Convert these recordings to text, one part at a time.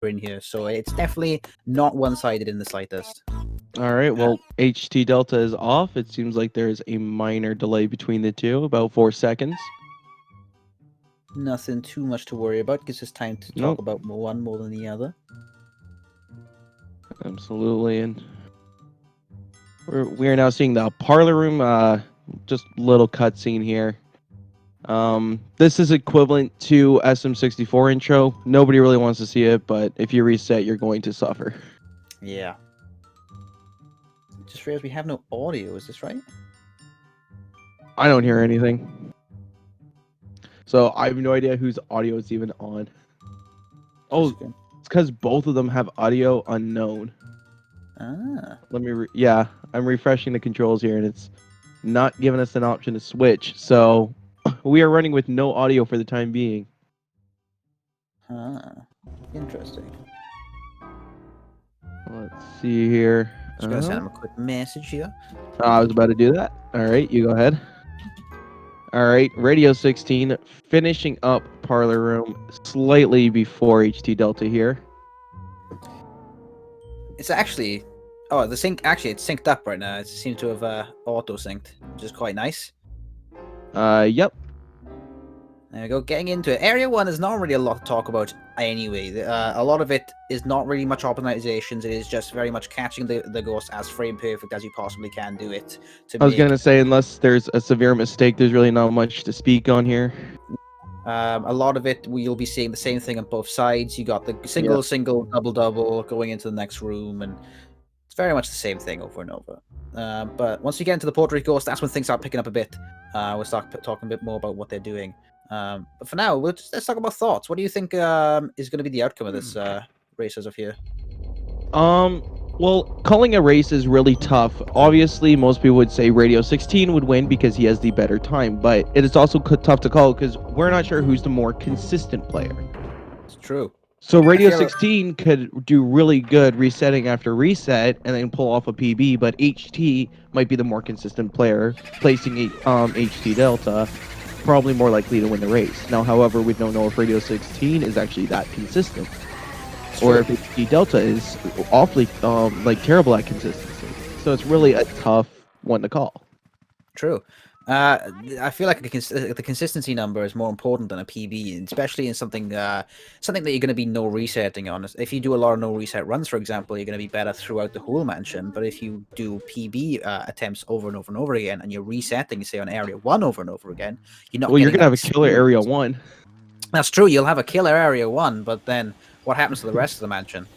in here, so it's definitely not one-sided in the slightest. All right, well, HTDelta is off. It seems like there's a minor delay between the two, about 4 seconds. Nothing too much to worry about. Gives us time to talk about one more than the other. Absolutely, and we are now seeing the parlor room. Just little cutscene here. This is equivalent to SM64 intro. Nobody really wants to see it, but if you reset, you're going to suffer. Yeah. Just realized we have no audio. Is this right? I don't hear anything. So I have no idea whose audio is even on. Oh, it's because both of them have audio unknown. Ah. Let me. Yeah, I'm refreshing the controls here, and it's not giving us an option to switch. So we are running with no audio for the time being. Ah, interesting. Let's see here. Just gonna send him a quick message here. I was about to do that. All right, you go ahead. All right, Radio16 finishing up Parlor Room slightly before HTDelta here. It's actually, the sync. Actually, it's synced up right now. It seems to have auto synced, which is quite nice. Yep. There we go. Getting into it. Area 1 is not really a lot to talk about anyway. A lot of it is not really much optimizations. It is just very much catching the ghost as frame perfect as you possibly can do it. I was going to say, unless there's a severe mistake, there's really not much to speak on here. A lot of it, you'll be seeing the same thing on both sides. You got the single, double going into the next room, and it's very much the same thing over and over. But once you get into the portrait ghost, that's when things start picking up a bit. We'll start talking a bit more about what they're doing. But for now, let's talk about thoughts. What do you think is going to be the outcome of this race as of here? Well, calling a race is really tough. Obviously, most people would say Radio16 would win because he has the better time, but it is also tough to call because we're not sure who's the more consistent player. It's true. So Radio16 could do really good resetting after reset and then pull off a PB, but HT might be the more consistent player, placing HTDelta probably more likely to win the race. Now, however, we don't know if Radio16 is actually that consistent. Or if HTDelta is awfully terrible at consistency. So it's really a tough one to call. True. I feel like the consistency number is more important than a PB, especially in something that you're going to be no resetting on. If you do a lot of no reset runs, for example, you're going to be better throughout the whole mansion. But if you do PB attempts over and over and over again, and you're resetting, say, on area 1 over and over again, you're not. Well, you're going to have a killer area 1. That's true. You'll have a killer area 1, but then what happens to the rest of the mansion?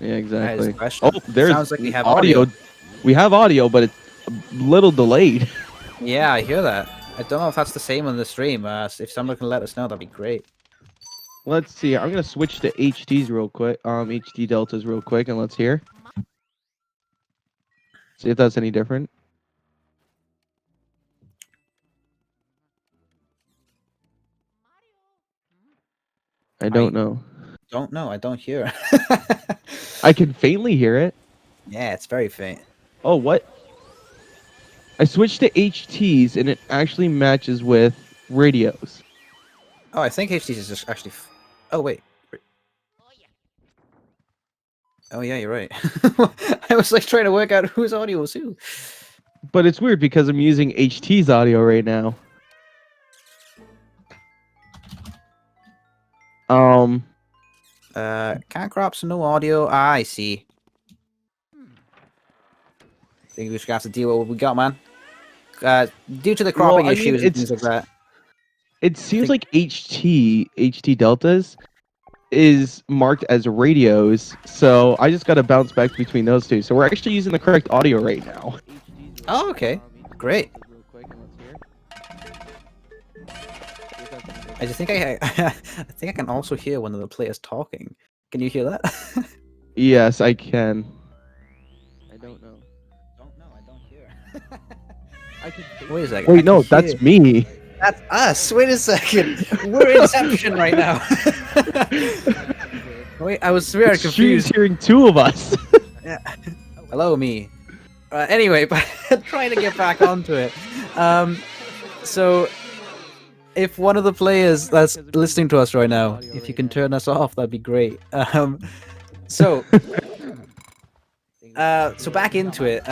Yeah, exactly. Oh, there's sounds like we have audio. We have audio, but it's a little delayed. Yeah, I hear that. I don't know if that's the same on the stream. If someone can let us know, that'd be great. Let's see. I'm gonna switch to HTs real quick. HTDeltas real quick, and let's hear. See if that's any different. I don't know. I don't hear. I can faintly hear it. Yeah, it's very faint. Oh, what? I switched to HTs, and it actually matches with radios. Oh, I think HTs is just actually... Oh, wait. Oh, yeah, you're right. I was like trying to work out whose audio was who. But it's weird because I'm using HT's audio right now. Can't crops, no audio. Ah, I see. I think we should have to deal with what we got, man. Due to the cropping issues and things like that. It seems like HTDeltas is marked as radios, so I just got to bounce back between those two. So we're actually using the correct audio right now. Oh, okay. Great. I think I can also hear one of the players talking. Can you hear that? Yes, I can. I don't know. I don't hear. Wait a second. Wait, no, that's me. That's us. Wait a second. We're Inception right now. Wait, I was very confused. She's hearing two of us. Yeah. Hello, me. Anyway, but trying to get back onto it. So if one of the players that's listening to us right now, if you can turn us off, that'd be great. So back into it.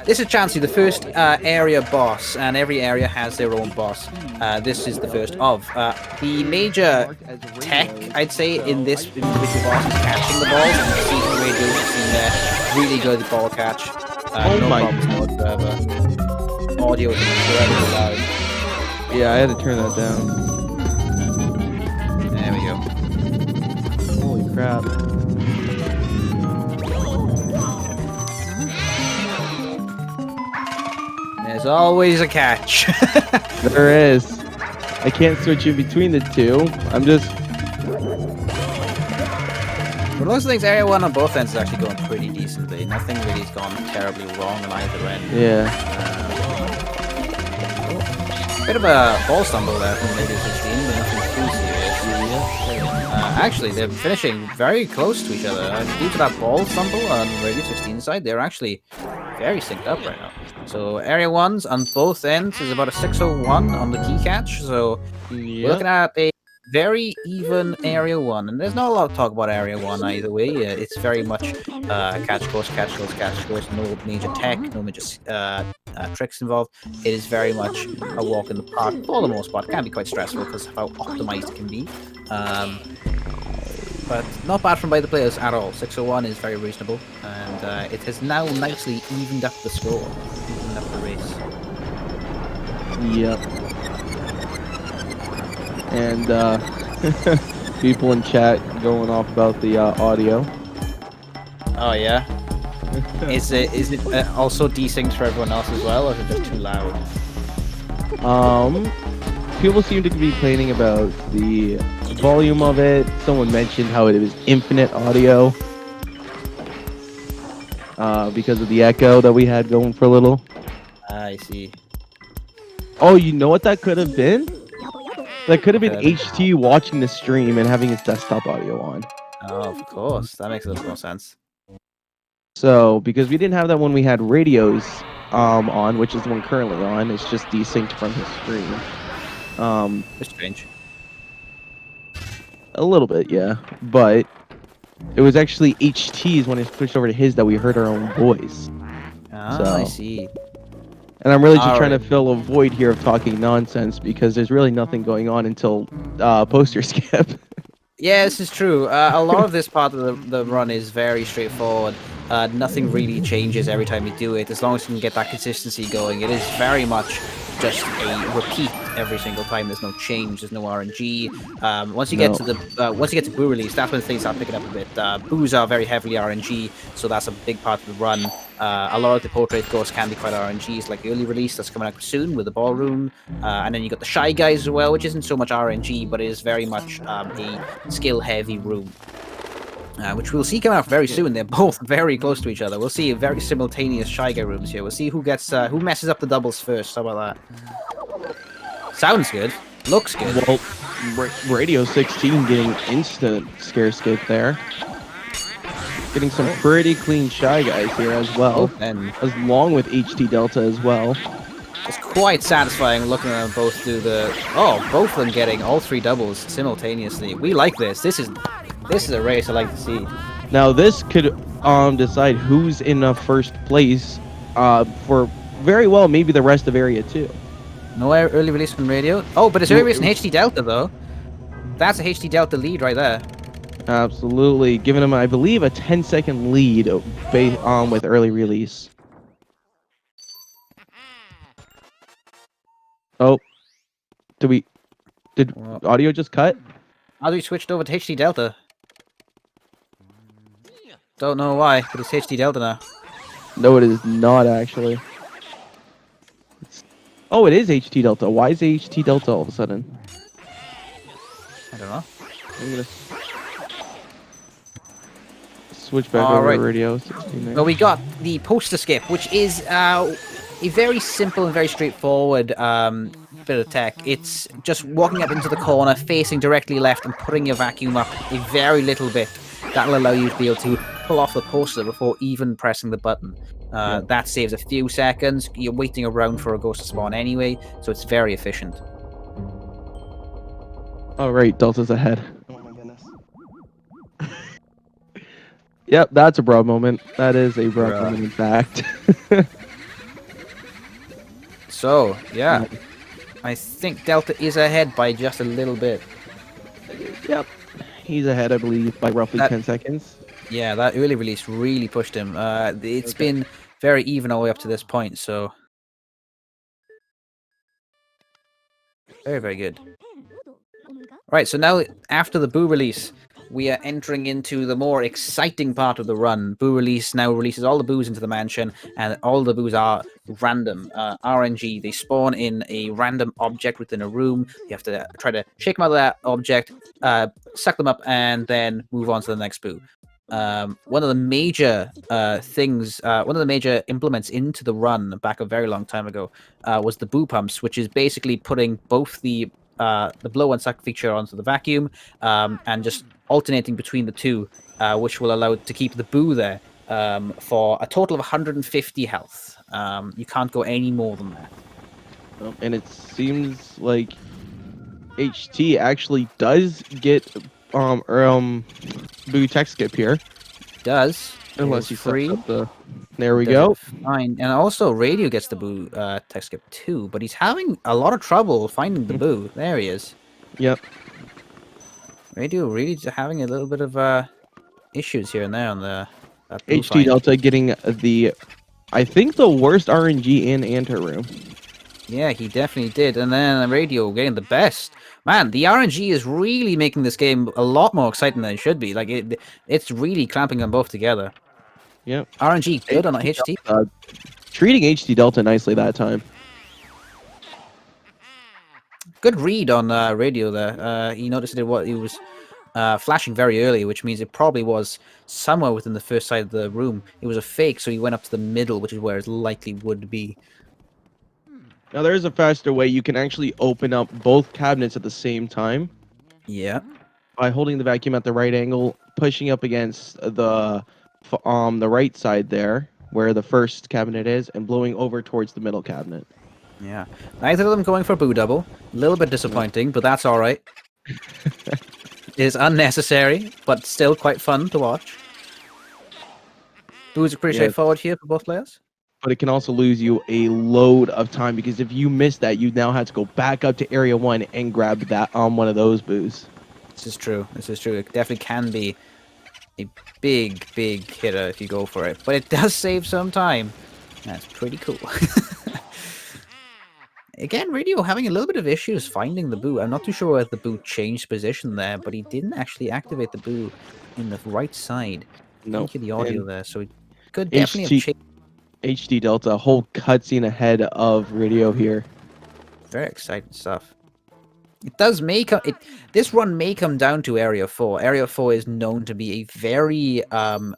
This is Chansey, the first area boss, and every area has their own boss. This is the first of. The major tech, I'd say, in this individual boss is catching the balls. And you can see the radio in there. Really good ball catch. Oh no my- problems whatsoever. Audio is incredibly loud. Yeah, I had to turn that down. There we go. Holy crap. There's always a catch. There is. I can't switch in between the two. I'm just... For most things, Area 1 on both ends is actually going pretty decently. Nothing really has gone terribly wrong on either end. Yeah. Bit of a ball stumble there from Radio16, but nothing too serious. Actually, they're finishing very close to each other. Due to that ball stumble on Radio16 side, they're actually very synced up right now. So Area 1's on both ends is about a 601 on the key catch. So we're looking at a very even Area 1. And there's not a lot of talk about Area 1 either way. It's very much catch course, catch course, catch course. No major tech, no major tricks involved. It is very much a walk in the park for the most part. It can be quite stressful because of how optimized it can be. But not bad from by the players at all. 601 is very reasonable, and it has now nicely evened up the score, evened up the race. Yep. And people in chat going off about the audio. Oh yeah. Is it also desynced for everyone else as well, or is it just too loud? People seem to be complaining about the volume of it. Someone mentioned how it was infinite audio because of the echo that we had going for a little. I see. Oh, you know what that could have been? That could have been HT watching the stream and having his desktop audio on. Oh, of course. That makes a little more sense. So, because we didn't have that when we had radios on, which is the one currently on, it's just desynced from his stream. It's strange. A little bit, yeah. But it was actually HT's when it switched over to his that we heard our own voice. Ah, So- I see. And I'm really just trying to Alright. fill a void here of talking nonsense because there's really nothing going on until poster skip. Yeah, this is true. A lot of this part of the run is very straightforward. Nothing really changes every time you do it, as long as you can get that consistency going. It is very much just a repeat every single time. There's no change. There's no RNG. Once you get to Boo release, that's when things start picking up a bit. Boos are very heavily RNG, so that's a big part of the run. A lot of the portrait ghosts can be quite RNGs, like the early release that's coming out soon with the ballroom, and then you got the Shy Guys as well, which isn't so much RNG, but it is very much a skill-heavy room. Which we'll see come out very soon. They're both very close to each other. We'll see very simultaneous Shy Guy rooms here. We'll see who gets who messes up the doubles first. How about that? Sounds good. Looks good. Well, Radio16 getting instant scare skip there. Getting some pretty clean Shy Guys here as well. And Along with HTDelta as well. it's quite satisfying looking at them both do the... Oh, both of them getting all three doubles simultaneously. We like this. This is a race I like to see. Now this could decide who's in first place for very well maybe the rest of Area 2. No early release from radio. Oh, but it's early release in HTDelta though. That's a HTDelta lead right there. Absolutely, giving him I believe a 10-second lead with early release. Oh, did Well, audio just cut? how do we switched over to HTDelta? Don't know why, but it's HTDelta now. No, it is not actually. Oh, it is HTDelta. Why is it HTDelta all of a sudden? I don't know. I'm gonna switch back All over right. to Radio 16 there. Well, we got the poster skip, which is a very simple and very straightforward bit of tech. It's just walking up into the corner, facing directly left, and putting your vacuum up a very little bit. That'll allow you to be able to pull off the poster before even pressing the button. That saves a few seconds. You're waiting around for a ghost to spawn anyway, so it's very efficient. Oh, right. Delta's ahead. Oh, my goodness. Yep, that's a bro moment. That is a bro Bruh. moment, in fact. So, yeah. I think Delta is ahead by just a little bit. Yep. He's ahead, I believe, by roughly That 10 seconds. Yeah, that early release really pushed him. It's Okay. been very even all the way up to this point, so very, very good. Right, so now after the Boo release, we are entering into the more exciting part of the run. Boo release now releases all the Boos into the mansion, and all the Boos are random. RNG, they spawn in a random object within a room. You have to try to shake them out of that object, suck them up, and then move on to the next Boo. One of the major one of the major implements into the run back a very long time ago was the Boo pumps, which is basically putting both the blow and suck feature onto the vacuum, and just alternating between the two, which will allow it to keep the Boo there for a total of 150 health. You can't go any more than that. And it seems like HT actually does get Boo tech skip here. It does. Unless It he is sets free. up the... There we Does go. it fine. And also Radio gets the Boo tech skip too, but he's having a lot of trouble finding the Boo. There he is. Yep. Radio really having a little bit of issues here and there on the Boo find. HTDelta getting the, I think, the worst RNG in Anteroom. Yeah, he definitely did. And then Radio getting the best. Man, the RNG is really making this game a lot more exciting than it should be. Like, it's really clamping them both together. Yep. RNG good on HT. Treating HTDelta nicely that time. Good read on Radio there. He noticed it what he was flashing very early, which means it probably was somewhere within the first side of the room. It was a fake, so he went up to the middle, which is where it likely would be. Now, there is a faster way. You can actually open up both cabinets at the same time. Yeah. By holding the vacuum at the right angle, pushing up against the right side there, where the first cabinet is, and blowing over towards the middle cabinet. Yeah. Neither of them going for a Boo double. A little bit disappointing, but that's all right. It is unnecessary, but still quite fun to watch. Boo is pretty straightforward here for both players. But it can also lose you a load of time, because if you miss that, you now have to go back up to area 1 and grab that one of those Boos. This is true. This is true. It definitely can be a big, big hitter if you go for it. But it does save some time. That's pretty cool. Again, Radio having a little bit of issues finding the Boo. I'm not too sure if the Boo changed position there, but he didn't actually activate the Boo in the right side. No. Thank you, the audio there. So he could definitely have changed. HTDelta, a whole cutscene ahead of Radio here. Very exciting stuff. It does make it. This run may come down to Area 4. Area 4 is known to be a very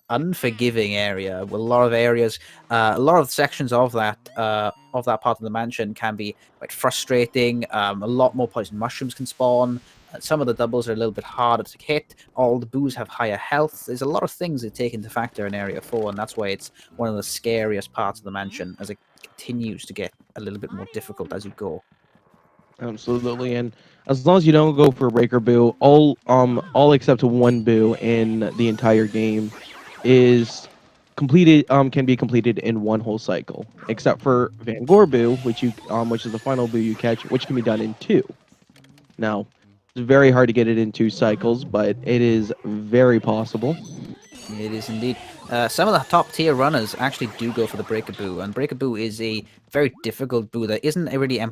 unforgiving area. With a lot of areas, a lot of sections of that part of the mansion can be quite frustrating. A lot more poison mushrooms can spawn. Some of the doubles are a little bit harder to hit. All the Boos have higher health. There's a lot of things that take into factor in Area 4, and that's why it's one of the scariest parts of the mansion, as it continues to get a little bit more difficult as you go. Absolutely, and as long as you don't go for a breaker Boo, all except one Boo in the entire game is completed. Can be completed in one whole cycle, except for Van Gore Boo, which is the final Boo you catch, which can be done in 2. Now, it's very hard to get it in 2 cycles, but it is very possible. It is indeed. Some of the top tier runners actually do go for the Breaker Boo, and Breaker Boo is a very difficult Boo that isn't really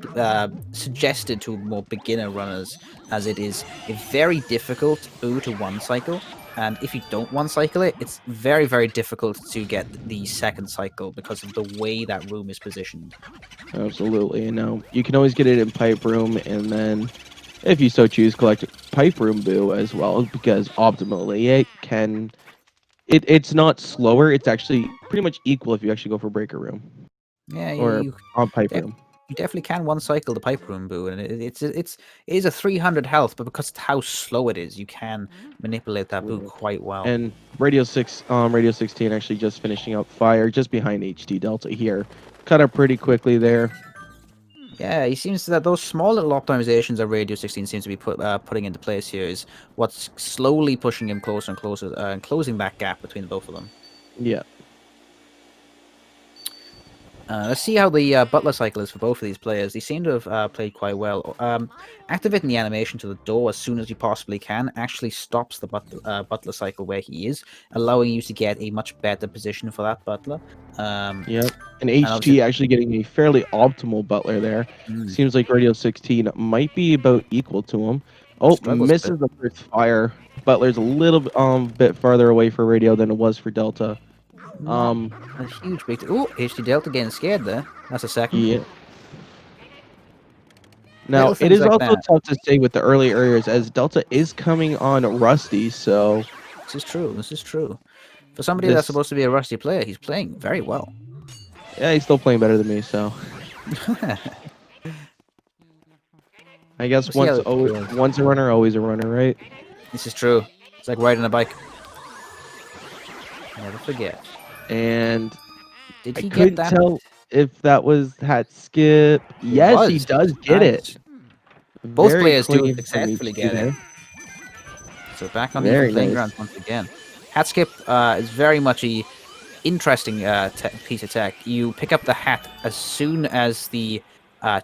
suggested to more beginner runners, as it is a very difficult Boo to one cycle. And if you don't one cycle it, it's very, very difficult to get the second cycle because of the way that room is positioned. Absolutely, and now you can always get it in Pipe Room, and then, if you so choose, collect Pipe Room Boo as well, because optimally it can. It's not slower. It's actually pretty much equal if you actually go for Breaker Room. Yeah, or on Pipe Room. You definitely can one cycle the Pipe Room Boo, and it is a 300 health, but because of how slow it is, you can manipulate that Boo quite well. And Radio 16 actually just finishing up fire just behind HTDelta here. Cut up pretty quickly there. Yeah, he seems that those small little optimizations that Radio 16 seems to be putting into place here is what's slowly pushing him closer and closer and closing that gap between both of them. Yeah. Let's see how the butler cycle is for both of these players. They seem to have played quite well. Activating the animation to the door as soon as you possibly can actually stops the butler cycle where he is, allowing you to get a much better position for that butler. Yep. And HT actually getting a fairly optimal butler there. Seems like Radio 16 might be about equal to him. Oh, misses the first fire. Butler's a little bit farther away for Radio than it was for Delta. A huge big. Oh, HTDelta getting scared there. That's a second. Yeah. Now it is also tough to say with the early areas as Delta is coming on Rusty. So this is true. This is true. For somebody that's supposed to be a Rusty player, he's playing very well. Yeah, he's still playing better than me. So I guess once a runner, always a runner, right? This is true. It's like riding a bike. Never forget. And did he I couldn't tell if that was hat skip. Yes, he does get it. Both players do successfully get it. So back on the playing ground once again. Hat skip is very much a interesting piece of tech. You pick up the hat as soon as the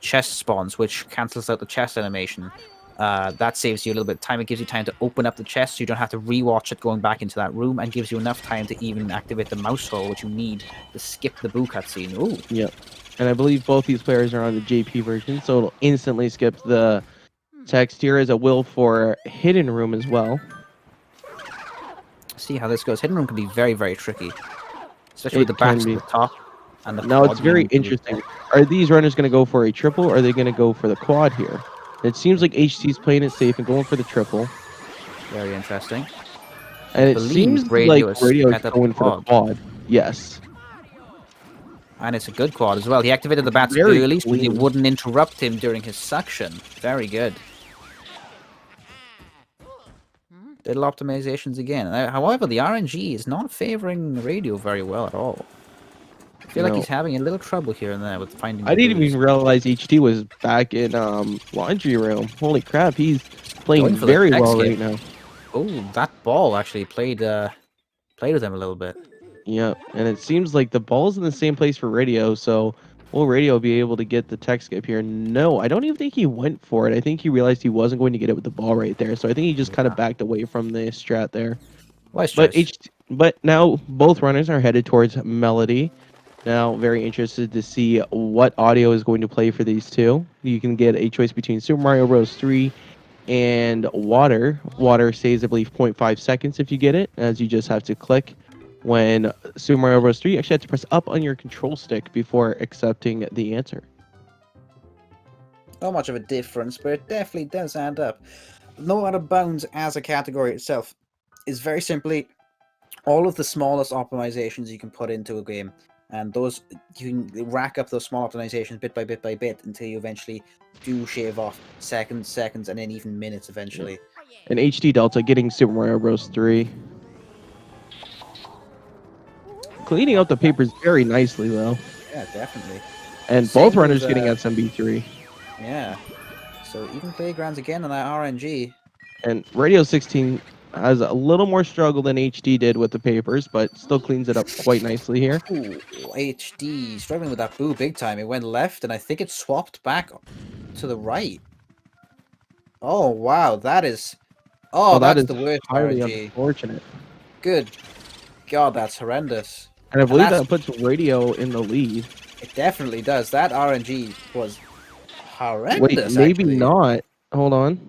chest spawns, which cancels out the chest animation. That saves you a little bit of time. It gives you time to open up the chest so you don't have to rewatch it going back into that room, and gives you enough time to even activate the mouse hole, which you need to skip the boo cutscene. Ooh. Yep. And I believe both these players are on the JP version, so it'll instantly skip the text. Here is a will for hidden room as well. See how this goes. Hidden room can be very, very tricky, especially with the bats at the top. And the now it's very interesting. Are these runners going to go for a triple, or are they going to go for the quad here? It seems like HT's playing it safe and going for the triple. Very interesting. And it seems like Radio is going for the quad. Yes. And it's a good quad as well. He activated the bats early so it wouldn't interrupt him during his suction. Very good. Little optimizations again. However, the RNG is not favoring Radio very well at all. I feel like he's having a little trouble here and there with finding. I didn't even realize HT was back in laundry room. Holy crap, he's playing very well right now. Oh, that ball actually played with him a little bit. Yeah, and it seems like the ball's in the same place for Radio, so will Radio be able to get the tech skip here? No, I don't even think he went for it. I think he realized he wasn't going to get it with the ball right there, so I think he just kind of backed away from the strat there. But now both runners are headed towards Melody. Now, very interested to see what audio is going to play for these two. You can get a choice between Super Mario Bros. 3 and Water. Water saves, I believe, 0.5 seconds if you get it, as you just have to click. When Super Mario Bros. 3, you actually have to press up on your control stick before accepting the answer. Not much of a difference, but it definitely does add up. No Out of Bounds as a category itself is very simply all of the smallest optimizations you can put into a game. And those, you can rack up those small optimizations bit by bit until you eventually do shave off seconds, and then even minutes eventually. And HTDelta getting Super Mario Bros. 3. Cleaning out the papers very nicely, though. Yeah, definitely. And both runners getting SMB3. Yeah. So even Playgrounds again on that RNG. And Radio 16 has a little more struggle than HD did with the papers, but still cleans it up quite nicely here. Ooh, HD struggling with that boo big time. It went left, and I think it swapped back to the right. Oh, wow. That is... Oh, that's the worst RNG. Unfortunate. Good God, that's horrendous. And I believe that puts Radio in the lead. It definitely does. That RNG was horrendous. Wait, maybe not. Hold on.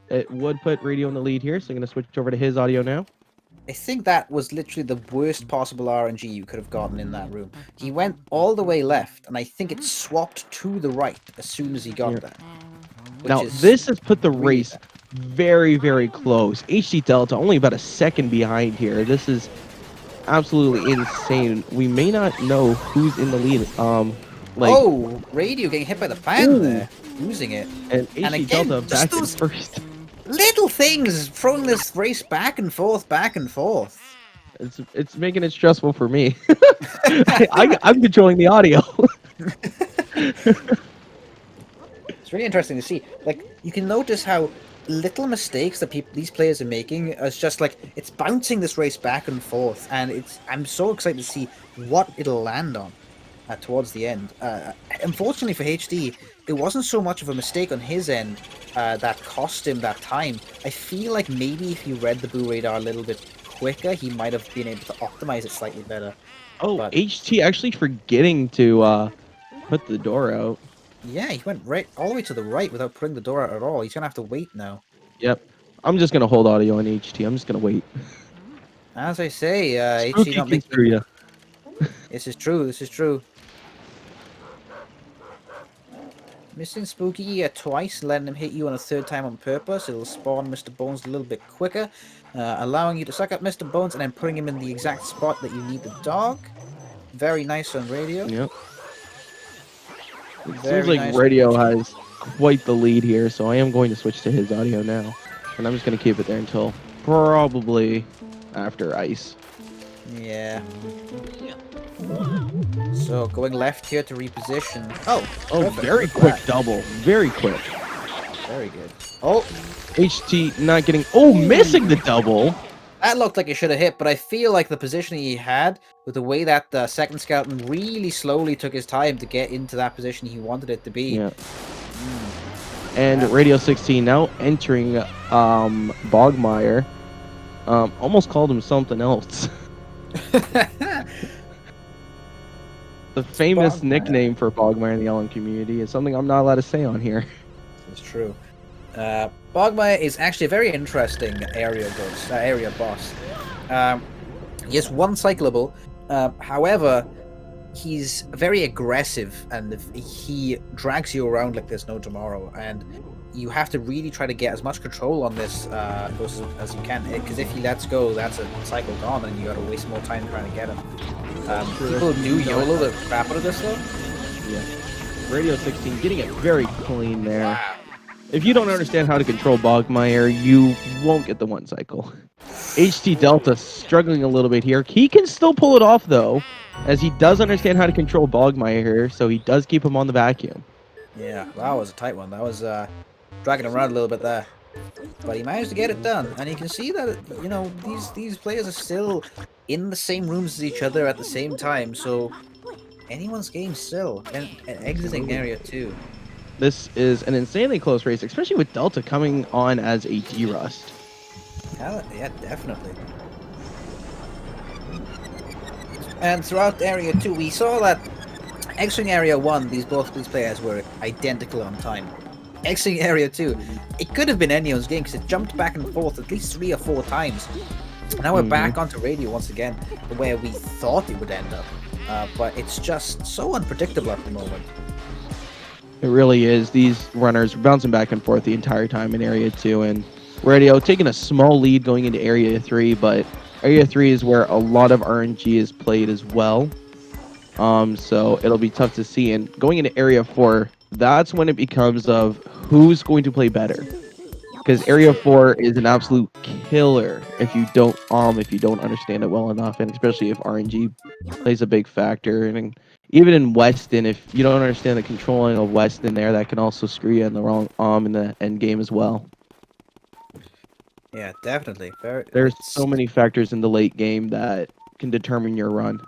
It would put Radio in the lead here, so I'm going to switch over to his audio now. I think that was literally the worst possible RNG you could have gotten in that room. He went all the way left, and I think it swapped to the right as soon as he got there. Now, this has put the race very, very close. HTDelta only about a second behind here. This is absolutely insane. We may not know who's in the lead. Oh, Radio getting hit by the fan there, losing it. And HTDelta back in first. Little things throwing this race back and forth. It's making it stressful for me. I'm controlling the audio. It's really interesting to see. Like, you can notice how little mistakes that these players are making is just like it's bouncing this race back and forth, and I'm so excited to see what it'll land on towards the end. Unfortunately for HD, it wasn't so much of a mistake on his end that cost him that time. I feel like maybe if he read the Boo radar a little bit quicker, he might have been able to optimize it slightly better. Oh, But HT actually forgetting to put the door out. yeah, he went right all the way to the right without putting the door out at all. He's gonna have to wait now. Yep. I'm just gonna hold audio on HT. I'm just gonna wait. As I say, HT Spooky not can making. screw ya. This is true. This is true. Missing Spooky twice, letting him hit you on a third time on purpose. It'll spawn Mr. Bones a little bit quicker, allowing you to suck up Mr. Bones and then putting him in the exact spot that you need the dog. Very nice on radio. Yep. It Very seems like nice radio has quite the lead here, so I am going to switch to his audio now. And I'm just going to keep it there until probably after ice. Yeah. So going left here to reposition. Oh, perfect. Very quick double. Very quick. Very good. Oh, HT not getting... Oh, missing the double. that looked like it should have hit, but I feel like the positioning he had, with the way that the second skeleton really slowly took his time to get into that position he wanted it to be. Yeah. And Radio16 now entering Bogmire. Almost called him something else. The famous Bogmire. nickname for Bogmire in the Ellen community is something I'm not allowed to say on here. It's true. Bogmire is actually a very interesting area boss. He has one cyclable. However, he's very aggressive, and he drags you around like there's no tomorrow. And you have to really try to get as much control on this as you can, because if he lets go, that's a cycle gone, and you got to waste more time trying to get him. People do YOLO the crap out of this though. Yeah. Radio16 getting it very clean there. Wow. If you don't understand how to control Bogmire, you won't get the one cycle. HTDelta struggling a little bit here. He can still pull it off though, as he does understand how to control Bogmire here, so he does keep him on the vacuum. Yeah, that was a tight one. That was dragging him around a little bit there. But he managed to get it done, and you can see that, you know, these players are still in the same rooms as each other at the same time, so anyone's game still, and exiting area 2. This is an insanely close race, especially with Delta coming on as a D-Rust. Yeah, definitely. And throughout area 2, we saw that exiting area 1, both these players were identical on time. Exiting area 2, it could have been anyone's game because it jumped back and forth at least 3 or 4 times. Now we're back onto radio once again, where we thought it would end up. But it's just so unpredictable at the moment. It really is. These runners bouncing back and forth the entire time in area 2, and radio taking a small lead going into area 3, but area 3 is where a lot of RNG is played as well. So it'll be tough to see. And going into area 4, that's when it becomes of who's going to play better. Because area 4 is an absolute killer if you don't understand it well enough, and especially if RNG plays a big factor. And even in Weston, if you don't understand the controlling of Weston there, that can also screw you in the wrong in the end game as well. Yeah, definitely. There's so many factors in the late game that can determine your run.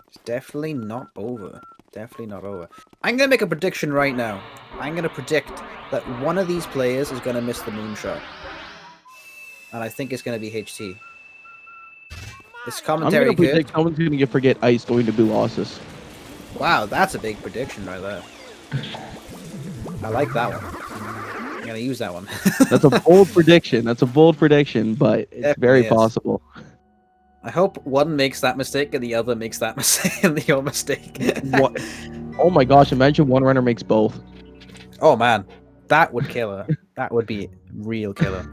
It's definitely not over. Definitely not over. I'm going to make a prediction right now. I'm going to predict that one of these players is going to miss the moonshot. And I think it's going to be HT. This commentary I'm going to predict someone's going to forget Ice going to Bulosis. Wow, that's a big prediction right there. I like that one. I'm going to use that one. That's a bold prediction. That's a bold prediction, but it's very possible. I hope one makes that mistake and the other makes that mistake and the other mistake. What? Oh my gosh, imagine one runner makes both. Oh man, that would kill her. That would be real killer.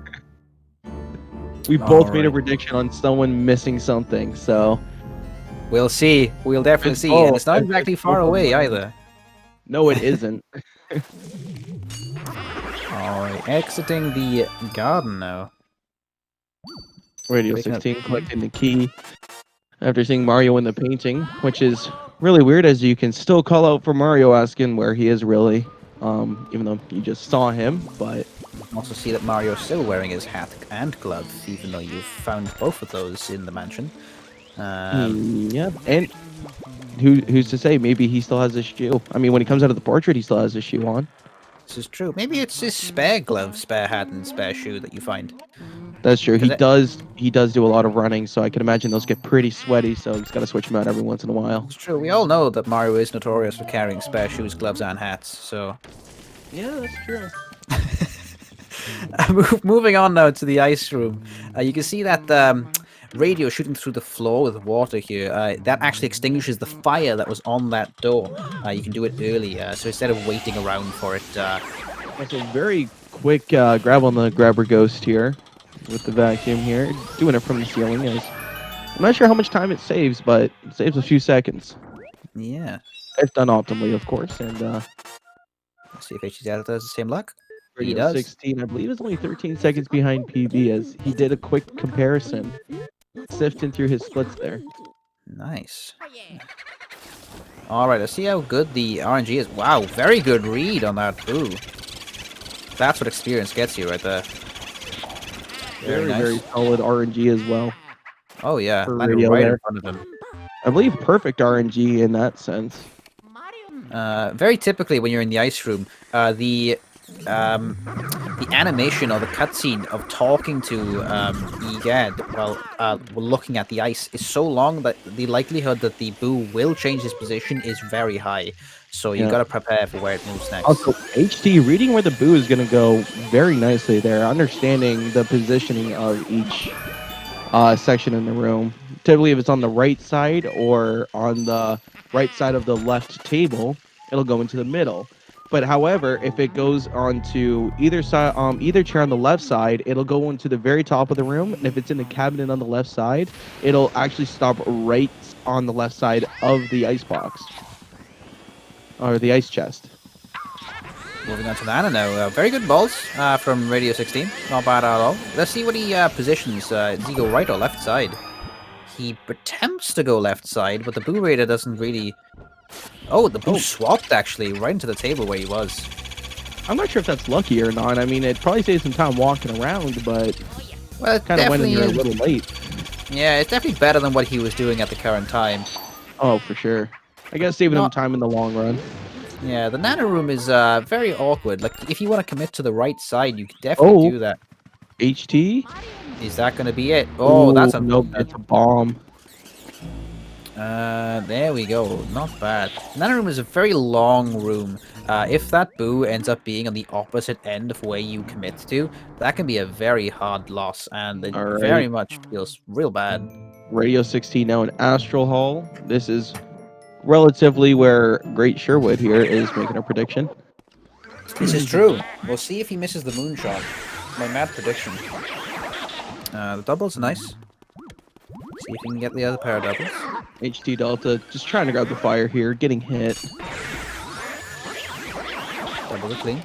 We both made a prediction on someone missing something, so... We'll see. We'll definitely see. And it's not exactly far away either. No, it isn't. Alright, exiting the garden now. Radio16 collecting the key after seeing Mario in the painting, which is really weird, as you can still call out for Mario asking where he is really. even though you just saw him, but You can also see that Mario is still wearing his hat and glove, even though you've found both of those in the mansion. yeah, and who's to say? Maybe he still has his shoe. I mean, when he comes out of the portrait, he still has his shoe on. This is true. Maybe it's his spare glove, spare hat, and spare shoe that you find. That's true. 'Cause He does do a lot of running, so I can imagine those get pretty sweaty. So he's got to switch them out every once in a while. It's true. We all know that Mario is notorious for carrying spare shoes, gloves, and hats. So, Yeah, that's true. moving on now to the ice room, you can see that radio shooting through the floor with water here. That actually extinguishes the fire that was on that door. You can do it early, so instead of waiting around for it. That's a very quick grab on the grabber ghost here with the vacuum here, doing it from the ceiling. I'm not sure how much time it saves, but it saves a few seconds. Yeah. If done optimally, of course. And Let's see if HTDelta does the same luck. He Radio does. 16, I believe, is only 13 seconds behind PB as he did a quick comparison, sifting through his splits there. Nice. All right, let's see how good the RNG is. Wow, very good read on that boo. That's what experience gets you right there. Very, nice. very solid RNG as well. Oh yeah, for landed radio right there. in front of him. I believe perfect RNG in that sense. Very typically, when you're in the ice room, the animation or the cutscene of talking to Egad while looking at the ice is so long that the likelihood that the boo will change his position is very high. So you Yeah. got to prepare for where it moves next. Also, HT reading where the boo is going to go very nicely there, understanding the positioning of each section in the room. Typically, if it's on the right side or on the right side of the left table, it'll go into the middle. But however, if it goes onto either side, either chair on the left side, it'll go into the very top of the room. And if it's in the cabinet on the left side, it'll actually stop right on the left side of the ice box or the ice chest. Moving on to Nana now. Very good balls from Radio 16. Not bad at all. Let's see what he positions. Does he go right or left side? He attempts to go left side, but the Boo Raider doesn't really... Oh, the Boo swapped actually right into the table where he was. I'm not sure if that's lucky or not. I mean, it probably saves some time walking around, but Well, it kind of went in there a definitely little late. Yeah, it's definitely better than what he was doing at the current time. Oh, for sure. I guess saving him Not- time in the long run. Yeah, the Nano Room is very awkward. Like, if you want to commit to the right side, you can definitely do that. HT? Is that going to be it? Oh, that's a... nope. It's a bomb. There we go. Not bad. Nano Room is a very long room. If that Boo ends up being on the opposite end of where you commit to, that can be a very hard loss, and it Alright. very much feels real bad. Radio 16 now in Astral Hall. This is relatively where Great Sherwood here is making a prediction. This is true. We'll see if he misses the moonshot. My mad prediction. The doubles are nice. See if he can get the other pair of doubles. HTDelta just trying to grab the fire here, getting hit. Doubles are clean.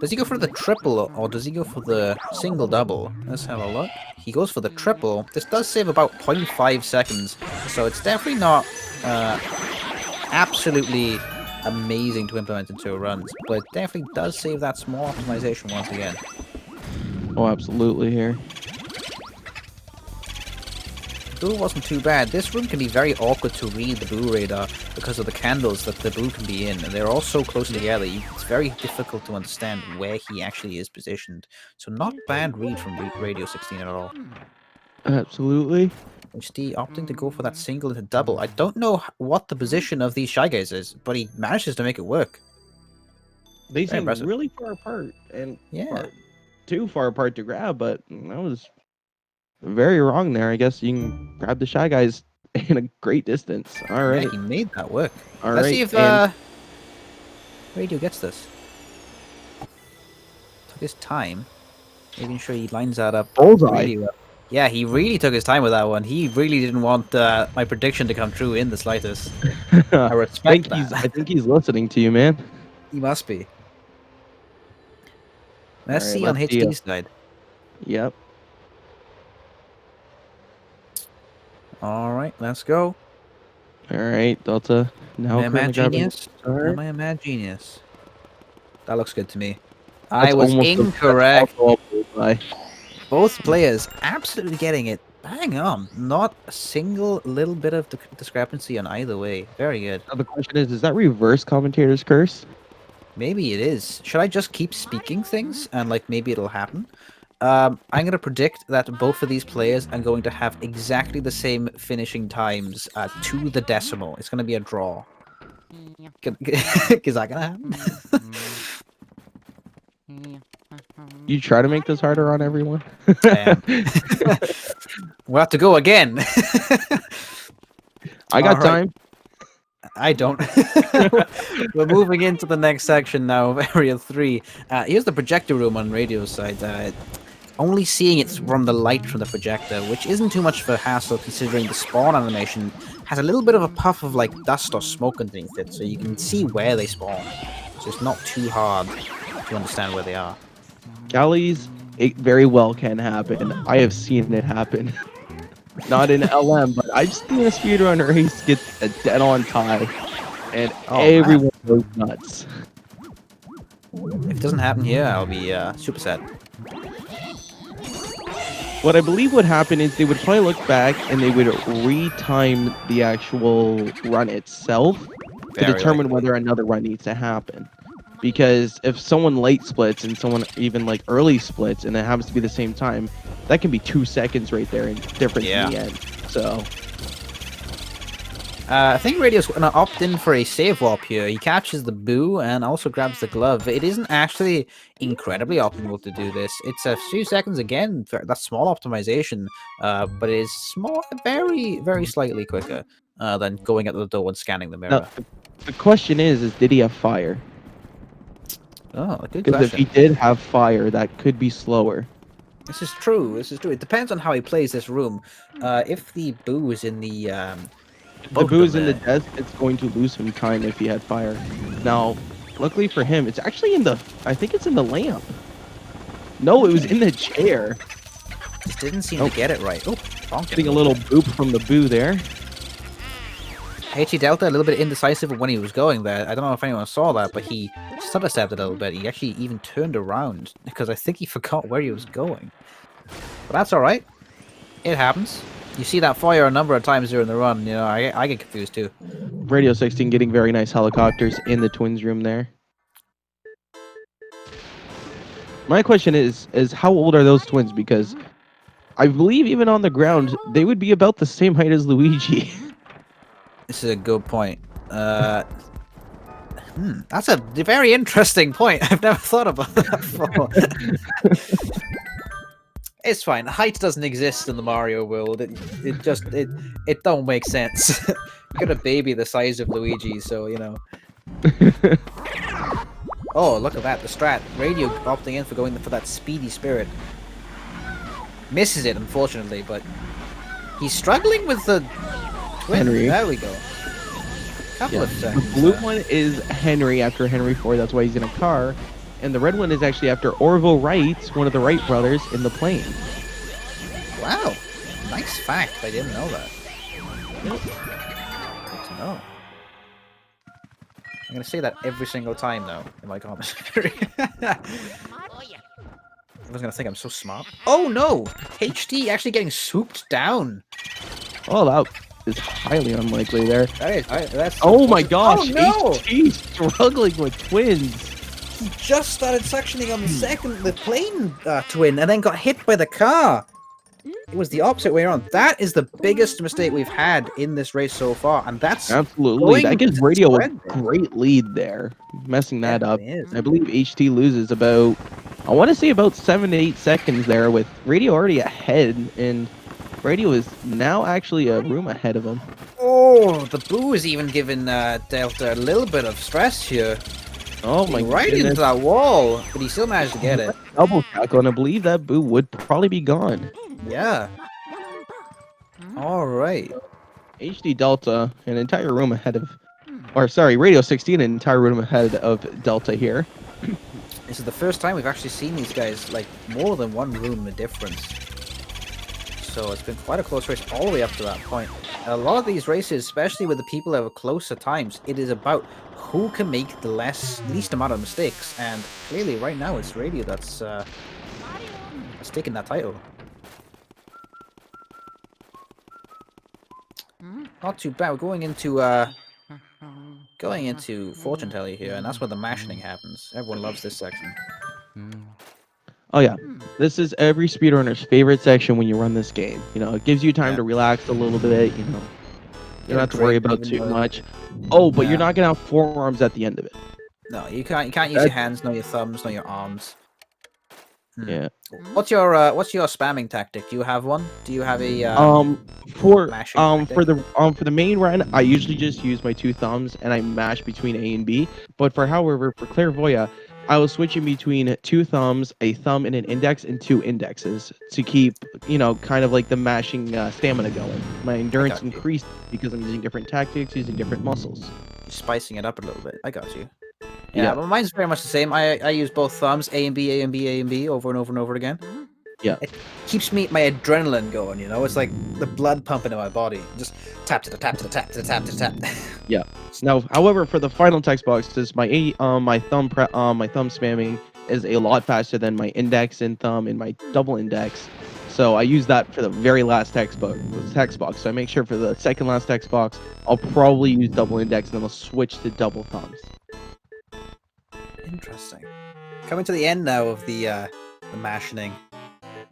Does he go for the triple or does he go for the single double? Let's have a look. He goes for the triple. This does save about 0.5 seconds, so it's definitely not absolutely amazing to implement into runs, but it definitely does save that small optimization once again. Oh, absolutely here. Boo wasn't too bad. This room can be very awkward to read the Boo radar because of the candles that the Boo can be in, and they're all so close together. It's very difficult to understand where he actually is positioned. So not bad read from Radio 16 at all. Absolutely. HD opting to go for that single into double. I don't know what the position of these Shy Guys is, but he manages to make it work. They seem impressive. really far apart, and Yeah. too far apart to grab, but that was very wrong there. I guess you can grab the Shy Guys in a great distance. All right. Yeah, he made that work. All Let's right, see if and- Radio gets this. Took his time, making sure he lines that up. Bullseye. Really well. Yeah, he really took his time with that one. He really didn't want my prediction to come true in the slightest. I respect that. I think he's listening to you, man. He must be. Let's All right, see on let's see HD's side. Yep. All right, let's go. All right, Delta. Now Am I a mad currently grabbing- genius? All right. Am I a mad genius? That looks good to me. That's I was almost incorrect. also a bullseye. Both players absolutely getting it bang on. Not a single little bit of discrepancy on either way. Very good. Now the question is that reverse commentator's curse? Maybe it is. Should I just keep speaking things and like maybe it'll happen? I'm going to predict that both of these players are going to have exactly the same finishing times to the decimal. It's going to be a draw. Is that going to happen? You try to make this harder on everyone? I am. We'll have to go again. I got All right. time. I don't. We're moving into the next section now of Area 3. Here's the projector room on Radio's side. Only seeing it from the light from the projector, which isn't too much of a hassle considering the spawn animation has a little bit of a puff of like dust or smoke underneath it, so you can see where they spawn. So it's not too hard to understand where they are. Galleys, it very well can happen. I have seen it happen. Not in LM, but I've seen a speedrun race get a dead-on tie, and everyone goes nuts. If it doesn't happen here, I'll be super sad. What I believe would happen is they would probably look back and they would retime the actual run itself to determine whether another run needs to happen. Because if someone late splits and someone even like early splits and it happens to be the same time, that can be 2 seconds right there in difference in the end. So I think Radio's gonna opt in for a save warp here. He catches the boo and also grabs the glove. It isn't actually incredibly optimal to do this. It's a few seconds again. That's small optimization, but it is small, very, very slightly quicker than going at the door and scanning the mirror. Now, the question is did he have fire? Oh, a good Because if question. he did have fire, that could be slower. This is true. This is true. It depends on how he plays this room. If the boo is in the If the boo is in the desk, it's going to lose him time if he had fire. Now, luckily for him, it's actually in the. I think it's in the lamp. No, it was in the chair. Just didn't seem to get it right. Oh, getting a little boop from the boo there. HTDelta a little bit indecisive of when he was going there. I don't know if anyone saw that, but he stutter stepped a little bit. He actually even turned around because I think he forgot where he was going. But that's all right. It happens. You see that fire a number of times during the run. You know, I get confused too. Radio16 getting very nice helicopters in the twins room there. My question is how old are those twins? Because I believe even on the ground, they would be about the same height as Luigi. This is a good point. That's a very interesting point. I've never thought about that before. It's fine. Height doesn't exist in the Mario world. It don't make sense. You got a baby the size of Luigi, so you know. Oh, look at that. The strat. Radio opting in for going for that speedy spirit. Misses it, unfortunately, but he's struggling with the twin. Henry. There we go. Couple of seconds. The blue one is Henry after Henry 4. That's why he's in a car. And the red one is actually after Orville Wright, one of the Wright brothers, in the plane. Wow. Nice fact. I didn't know that. Good to know. I'm going to say that every single time now in my commentary. Everyone's going to think I'm so smart. Oh no! HD actually getting swooped down. Oh, that is highly unlikely there. That's oh my gosh! Oh no! HD struggling with twins. He just started suctioning on the plane twin and then got hit by the car. It was the opposite way around. That is the biggest mistake we've had in this race so far, and that's absolutely that gives Radio a great lead there, messing that up. I believe HT loses about, I want to say about 7 to 8 seconds there, with Radio already ahead, and Radio is now actually a room ahead of him. Oh, the boo is even giving Delta a little bit of stress here. Oh my god! Right into that wall, but he still managed to get it. Double tackle, and I believe that boo would probably be gone. Yeah. All right. HTDelta, an entire room ahead of, or sorry, Radio16, an entire room ahead of Delta here. This is the first time we've actually seen these guys like more than one room of difference. So it's been quite a close race all the way up to that point. A lot of these races, especially with the people that have closer times, it is about who can make the least amount of mistakes, and clearly right now it's Radio that's taking that title. Not too bad. We're going into fortune telling here, and that's where the mashing happens. Everyone loves this section. Oh yeah, this is every speedrunner's favorite section when you run this game. You know, it gives you time to relax a little bit. You know, you don't have to worry about too much. Oh, but you're not gonna have forearms at the end of it. No, you can't. You can't use your hands, nor your thumbs, nor your arms. Yeah. What's your spamming tactic? Do you have one? Do you have a for the main run, I usually just use my 2 thumbs and I mash between A and B. But for Clairvoya, I was switching between 2 thumbs, a thumb and an index, and 2 indexes to keep, you know, kind of like the mashing stamina going. My endurance increased because I'm using different tactics, using different muscles. Spicing it up a little bit. I got you. Yeah, but mine's very much the same. I use both thumbs, A and B, A and B, A and B, over and over and over again. Yeah. It keeps my adrenaline going, you know? It's like the blood pumping in my body. Just tap to the tap to the tap to the tap to the tap. Yeah. Now, however, for the final text boxes, my thumb spamming is a lot faster than my index and thumb and my double index. So I use that for the very last text box. So I make sure for the second last text box, I'll probably use double index and then I'll switch to double thumbs. Interesting. Coming to the end now of the mashing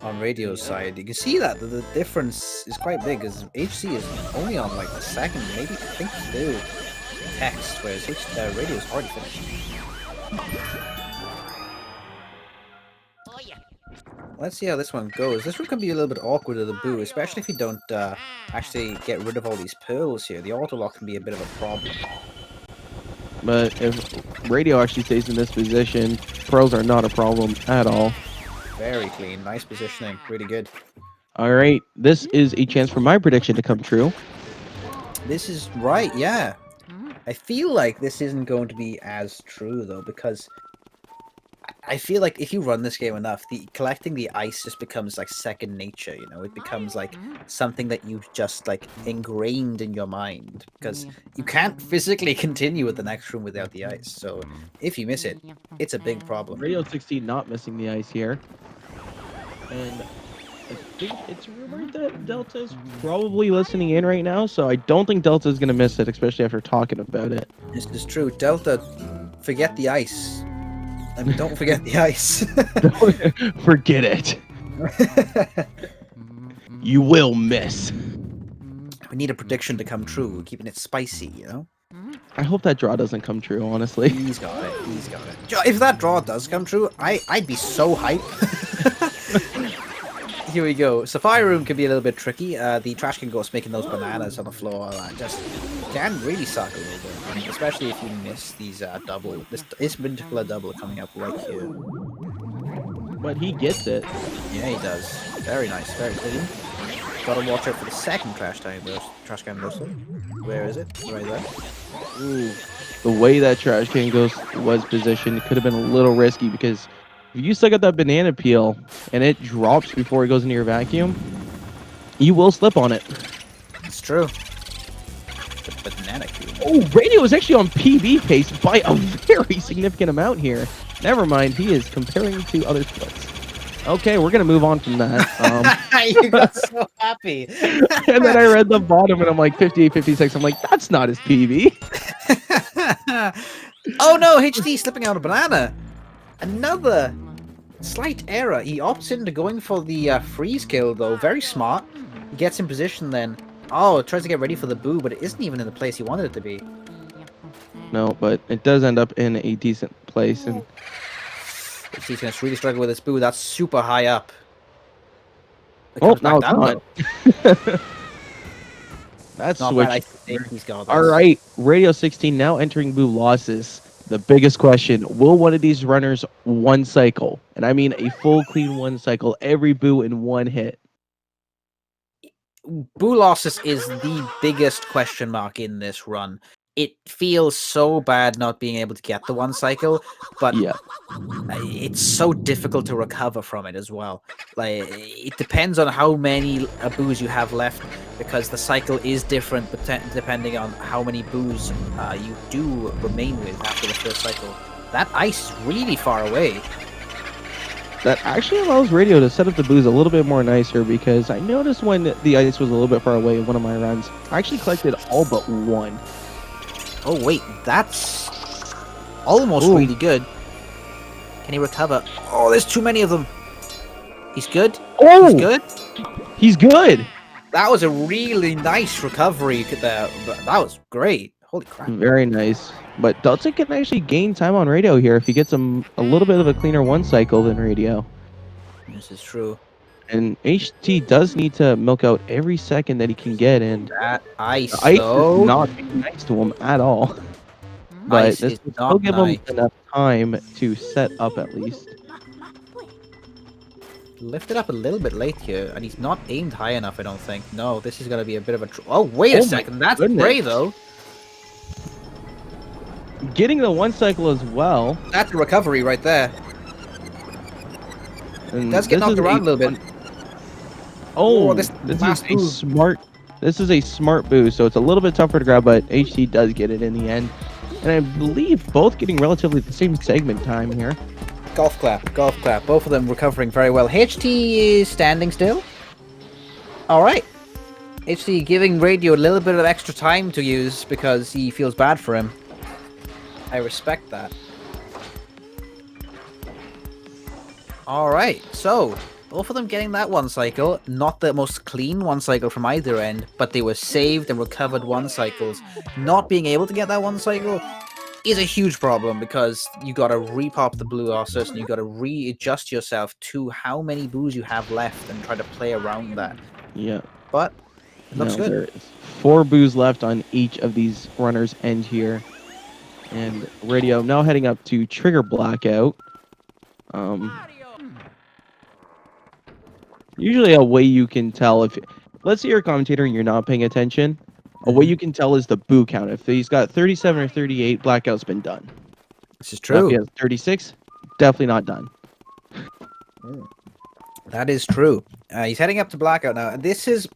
on Radio's side, you can see that the difference is quite big, because HC is only on like the second, maybe I think third text, whereas Radio's already finished. Let's see how this one goes. This one can be a little bit awkward at the boo, especially if you don't actually get rid of all these pearls here. The auto lock can be a bit of a problem. But if Radio actually stays in this position, pearls are not a problem at all. Very clean. Nice positioning. Really good. All right. This is a chance for my prediction to come true. This is right, yeah. I feel like this isn't going to be as true, though, because I feel like if you run this game enough, collecting the ice just becomes like second nature, you know? It becomes like something that you've just like ingrained in your mind, because you can't physically continue with the next room without the ice. So if you miss it, it's a big problem. Radio16 not missing the ice here. And I think it's rumored that Delta is probably listening in right now, so I don't think Delta is going to miss it, especially after talking about it. This is true. Delta, forget the ice. And don't forget the ice. Don't forget it. You will miss. We need a prediction to come true. We're keeping it spicy, you know? I hope that draw doesn't come true, honestly. He's got it. He's got it. If that draw does come true, I'd be so hyped. Here we go. Sapphire Room can be a little bit tricky. The trash can ghost making those bananas on the floor just can really suck a little bit. I mean, especially if you miss these this particular double coming up right here. But he gets it. Yeah, he does. Very nice. Very clean. Gotta watch out for the second trash can ghost. Where is it? Right there. Ooh. The way that trash can ghost was positioned could have been a little risky, because if you still got that banana peel and it drops before it goes into your vacuum, you will slip on it. It's true. The banana peel. Oh, Radio is actually on PB pace by a very significant amount here. Never mind, he is comparing to other splits. Okay, we're going to move on from that. You got so happy. And then I read the bottom and I'm like, 58, 56. I'm like, that's not his PB. Oh no, HD slipping out a banana. Another slight error. He opts into going for the freeze kill, though. Very smart. He gets in position then. Oh, tries to get ready for the boo, but it isn't even in the place he wanted it to be. No, but it does end up in a decent place. And He's going to really struggle with this boo. That's super high up. Oh, no, it's not. That's not switched. bad. I think he's got this. All right, Radio16 now entering boo losses. The biggest question, will one of these runners one cycle? And I mean a full clean one cycle, every boo in one hit. Boo losses is the biggest question mark in this run. it feels so bad not being able to get the one cycle, but Yeah. it's so difficult to recover from it as well. Like, it depends on how many boos you have left, because the cycle is different depending on how many boos you do remain with after the first cycle. That ice is really far away. That actually allows Radio to set up the boos a little bit more nicer, because I noticed when the ice was a little bit far away in one of my runs, I actually collected all but one. Oh wait, that's almost really good. Can he recover? Oh, there's too many of them. He's good. Oh! He's good. He's good! That was a really nice recovery there. That was great. Holy crap. Very nice. But Delta can actually gain time on Radio here if he gets him a little bit of a cleaner one cycle than Radio. This is true. And HT does need to milk out every second that he can get, and that ice is though, not being nice to him at all. But ice this is will not still give nice. him enough time to set up at least. Lifted up a little bit late here, and he's not aimed high enough, I don't think. No, this is going to be a bit of a... Oh, wait a second. That's Bray, though. Getting the one cycle as well. That's a recovery right there. And does get knocked around a little bit. Oh, this is a smart... This is a smart boost, so it's a little bit tougher to grab, but HT does get it in the end. And I believe both getting relatively the same segment time here. Golf clap, golf clap. Both of them recovering very well. HT is standing still. Alright. HT giving Radio a little bit of extra time to use because he feels bad for him. I respect that. Alright, so both of them getting that one cycle. Not the most clean one cycle from either end, but they were saved and recovered one cycles. Not being able to get that one cycle is a huge problem, because you got to repop the blue ossus and you got to readjust yourself to how many boos you have left and try to play around that. Yeah. But it looks good. There is 4 boos left on each of these runners' end here. And Radio now heading up to trigger blackout. Usually a way you can tell if... Let's say you're a commentator and you're not paying attention. A way you can tell is the boo count. If he's got 37 or 38, blackout's been done. This is true. If he has 36, definitely not done. That is true. He's heading up to blackout now. And this is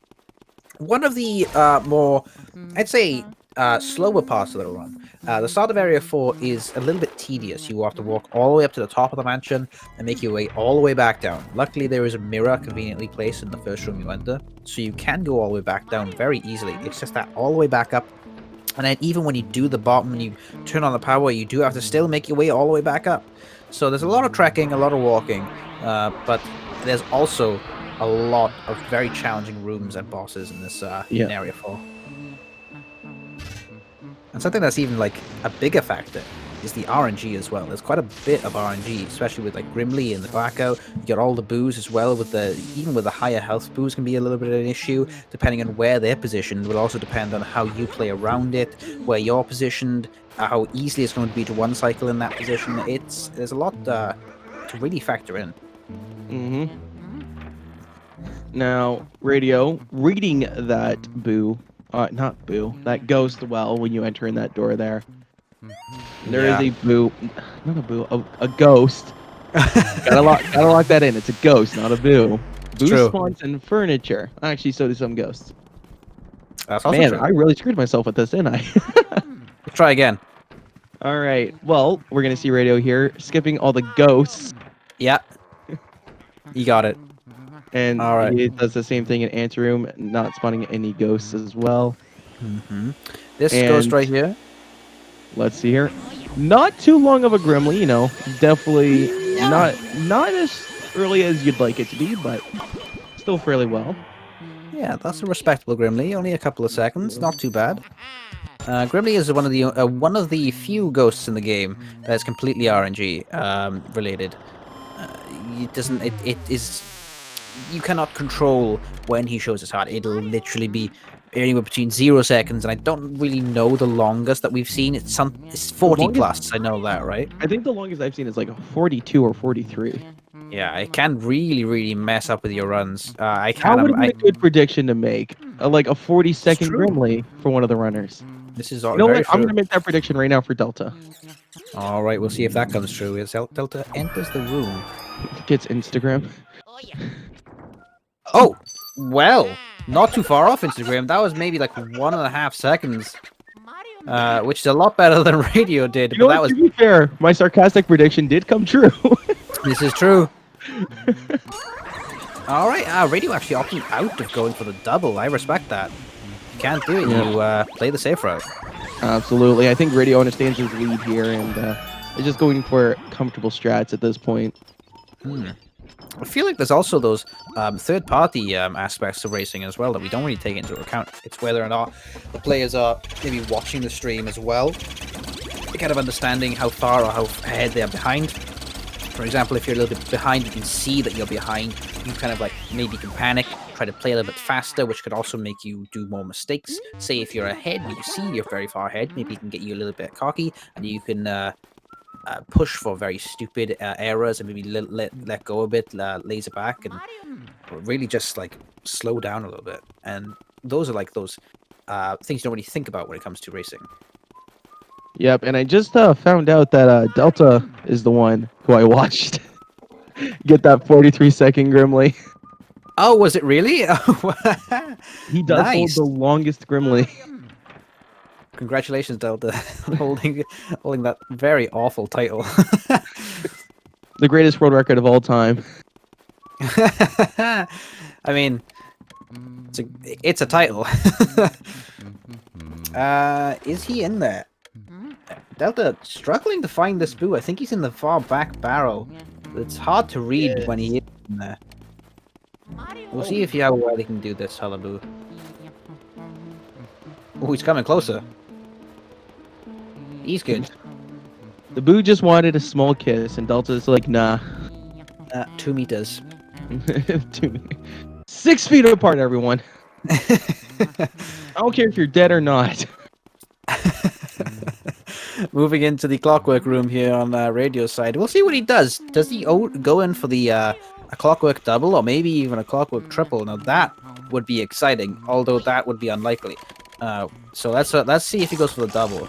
one of the more, I'd say, slower parts of the run. The start of Area 4 is a little bit tedious. You have to walk all the way up to the top of the mansion and make your way all the way back down. Luckily, there is a mirror conveniently placed in the first room you enter, so you can go all the way back down very easily. It's just that all the way back up, and then even when you do the bottom and you turn on the power, you do have to still make your way all the way back up. So there's a lot of trekking, a lot of walking, but there's also a lot of very challenging rooms and bosses in this in Area 4. And something that's even like a bigger factor is the RNG as well. There's quite a bit of RNG, especially with like Grimly and the Blackout. You got all the boos as well. With the even with the higher health boos can be a little bit of an issue, depending on where they're positioned. It will also depend on how you play around it, where you're positioned, how easily it's going to be to one cycle in that position. There's a lot to really factor in. Now, Radio reading that boo. Not boo. That ghost well when you enter in that door there. There is a boo. Not a boo. A ghost. gotta lock that in. It's a ghost, not a boo. Boo spawns in furniture. Actually, so do some ghosts. That's also Man, true. I really screwed myself with this, didn't I? Let's try again. All right. Well, we're gonna see Radio here skipping all the ghosts. Yeah. You got it. And he does the same thing in Anteroom, not spawning any ghosts as well. This ghost right here. Let's see here. Not too long of a Grimly, you know. Definitely not as early as you'd like it to be, but still fairly well. Yeah, that's a respectable Grimly. Only a couple of seconds. Not too bad. Grimly is one of the few ghosts in the game that is completely RNG related. It is. You cannot control when he shows his heart. It'll literally be anywhere between 0 seconds, and I don't really know the longest that we've seen. It's 40 plus. I know that, right? I think the longest I've seen is like 42 or 43. Yeah, it can really mess up with your runs. I That can. would have been a good prediction to make. Like a 40-second true. Grimly for one of the runners. This is You all know very what? I'm true. gonna make that prediction right now for Delta. All right, we'll see if that comes true. As Delta enters the room. Gets Instagram. Oh, well, not too far off Instagram. That was maybe like 1.5 seconds, which is a lot better than Radio did. You know But that what? was. To be fair, my sarcastic prediction did come true. This is true. All right, Radio actually opting out of going for the double. I respect that. Can't do it. Yeah. You play the safe route. Absolutely. I think Radio understands his lead here, and is just going for comfortable strats at this point. I feel like there's also those third-party aspects of racing as well that we don't really take into account. It's whether or not the players are maybe watching the stream as well, kind of understanding how far or how ahead they are behind. For example, if you're a little bit behind, you can see that you're behind. You kind of like maybe can panic, try to play a little bit faster, which could also make you do more mistakes. Say if you're ahead, you see you're very far ahead, maybe it can get you a little bit cocky, and you can push for very stupid errors and maybe let go a bit, laser back, and really just like slow down a little bit. And those are like those things you don't really think about when it comes to racing. Yep, and I just found out that Delta is the one who I watched get that 43-second Grimly. Oh, was it really? He does hold Nice. the longest Grimly. Congratulations, Delta, holding that very awful title. The greatest world record of all time. I mean, it's a title. Is he in there? Delta struggling to find this boo. I think he's in the far back barrel. It's hard to read when he is in there. We'll see if how well he can do this, Hullaboo. Oh, he's coming closer. He's good. The Boo just wanted a small kiss, and Delta's like, nah. 2 meters. 6 feet apart, everyone. I don't care if you're dead or not. Moving into the clockwork room here on Radio side. We'll see what he does. Does he go in for the a clockwork double or maybe even a clockwork triple? Now that would be exciting, although that would be unlikely. So let's see if he goes for the double.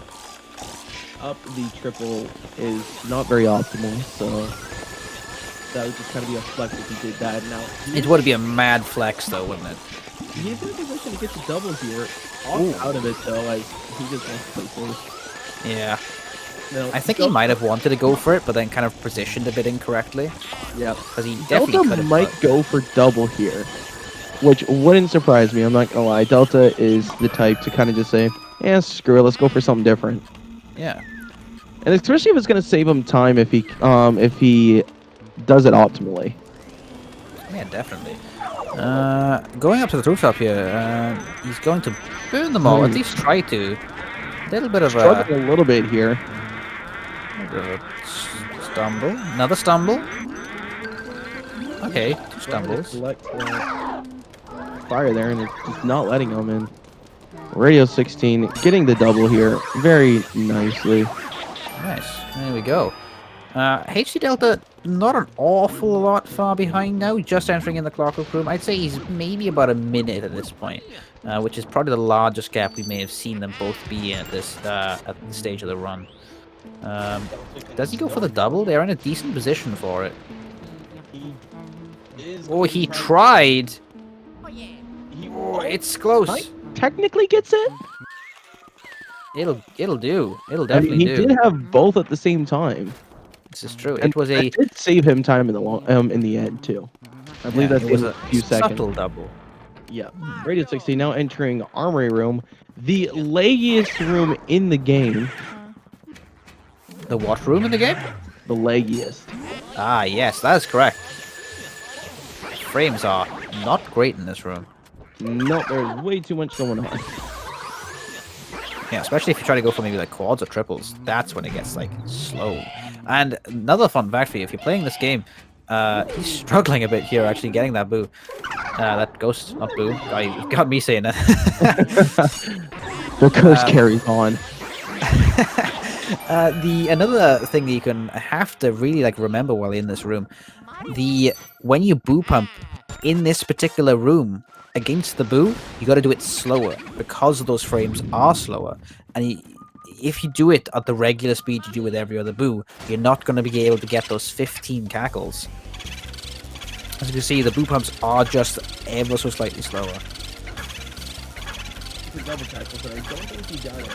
Up the triple is not very optimal, so that would just kind of be a flex if he did that. Now It would be a mad flex though, wouldn't it? he's going to be looking to get the double here. Out of it though, as he just wants to play safe. Yeah. No, I think he might have wanted to go for it, but then kind of positioned a bit incorrectly. Yeah, Because he definitely Delta could have. might go for double here, which wouldn't surprise me. I'm not gonna lie. Delta is the type to kind of just say, "Yeah, screw it. Let's go for something different." Yeah. And especially if it's gonna save him time if he does it optimally. Yeah, definitely. Going up to the rooftop here, he's going to burn them all. At least try to. Little bit of Struggling a little bit here. Stumble. Another stumble. Okay, 2 stumbles. Collect fire there, and it's just not letting him in. Radio 16 getting the double here very nicely. Nice. There we go. HTDelta, not an awful lot far behind now, just entering in the clockwork room. I'd say he's maybe about a minute at this point, which is probably the largest gap we may have seen them both be in at this stage of the run. Does he go for the double? They're in a decent position for it. Oh, he tried! Oh, it's close. Technically gets it. It'll do. It'll I definitely mean, he do. did have both at the same time. This is true. And It was a it did save him time in the end too. I believe yeah, that it was in a few seconds. subtle double. Yeah. Radio 16 now entering Armory Room, the leggiest room in the game. The what room in the game? The leggiest. Ah, yes, that is correct. Frames are not great in this room. No, there's way too much going on. Yeah, especially if you try to go for maybe like quads or triples. That's when it gets like slow. And another fun fact for you, if you're playing this game, he's struggling a bit here actually getting that boo. That ghost, not boo. Got me saying that. The curse carries on. The another thing that you can have to really like remember while in this room, when you boo pump in this particular room against the boo, you got to do it slower because those frames are slower, and if you do it at the regular speed you do with every other boo, you're not going to be able to get those 15 cackles. As you can see, the boo pumps are just ever so slightly slower. It's a double tackle, but I don't think he got any.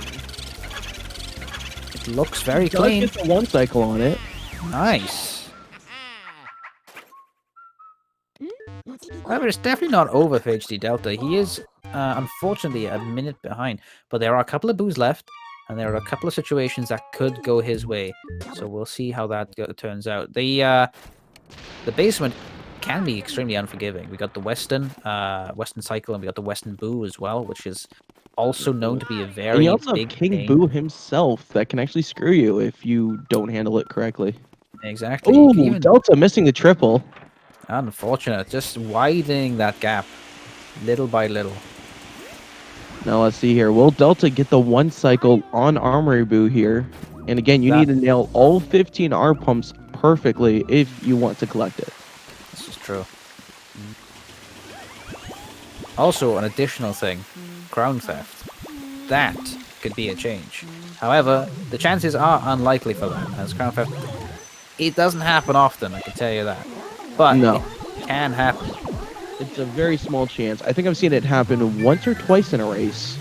It looks very Does clean. get the one cycle on it. Nice. However, it's definitely not over for HTDelta. He is, unfortunately, a minute behind. But there are a couple of boos left, and there are a couple of situations that could go his way. So we'll see how that turns out. The basement can be extremely unforgiving. We got the Western cycle, and we got the Western boo as well, which is also known to be a very and you also big have King pain. Boo himself that can actually screw you if you don't handle it correctly. Exactly. Ooh, Delta missing the triple. Unfortunate. Just widening that gap little by little. Now let's see here. Will Delta get the one cycle on Armory Boo here? And again, you need to nail all 15 arm pumps perfectly if you want to collect it. This is true. Also, an additional thing, crown theft. That could be a change. However, the chances are unlikely for that, as crown theft, it doesn't happen often, I can tell you that. But no, it can happen. It's a very small chance. I think I've seen it happen once or twice in a race.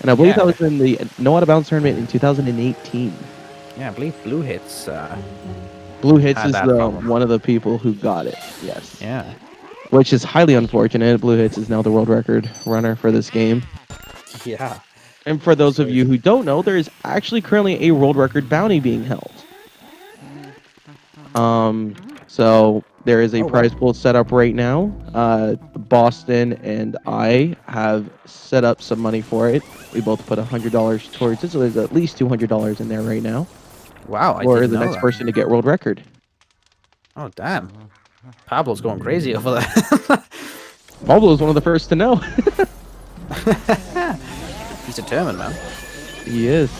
And I believe that was in the No Out of Bounds tournament in 2018. Yeah, I believe Blue Hits. Blue Hits is one of the people who got it, yes. Yeah. Which is highly unfortunate. Blue Hits is now the world record runner for this game. Yeah. And for those of you who don't know, there is actually currently a world record bounty being held. So there is a prize pool set up right now. Boston and I have set up some money for it. We both put $100 towards it, so there's at least $200 in there right now. Wow, or the next person to get world record. Oh, damn. Pablo's going crazy over there. Pablo's one of the first to know. He's determined, man. He is.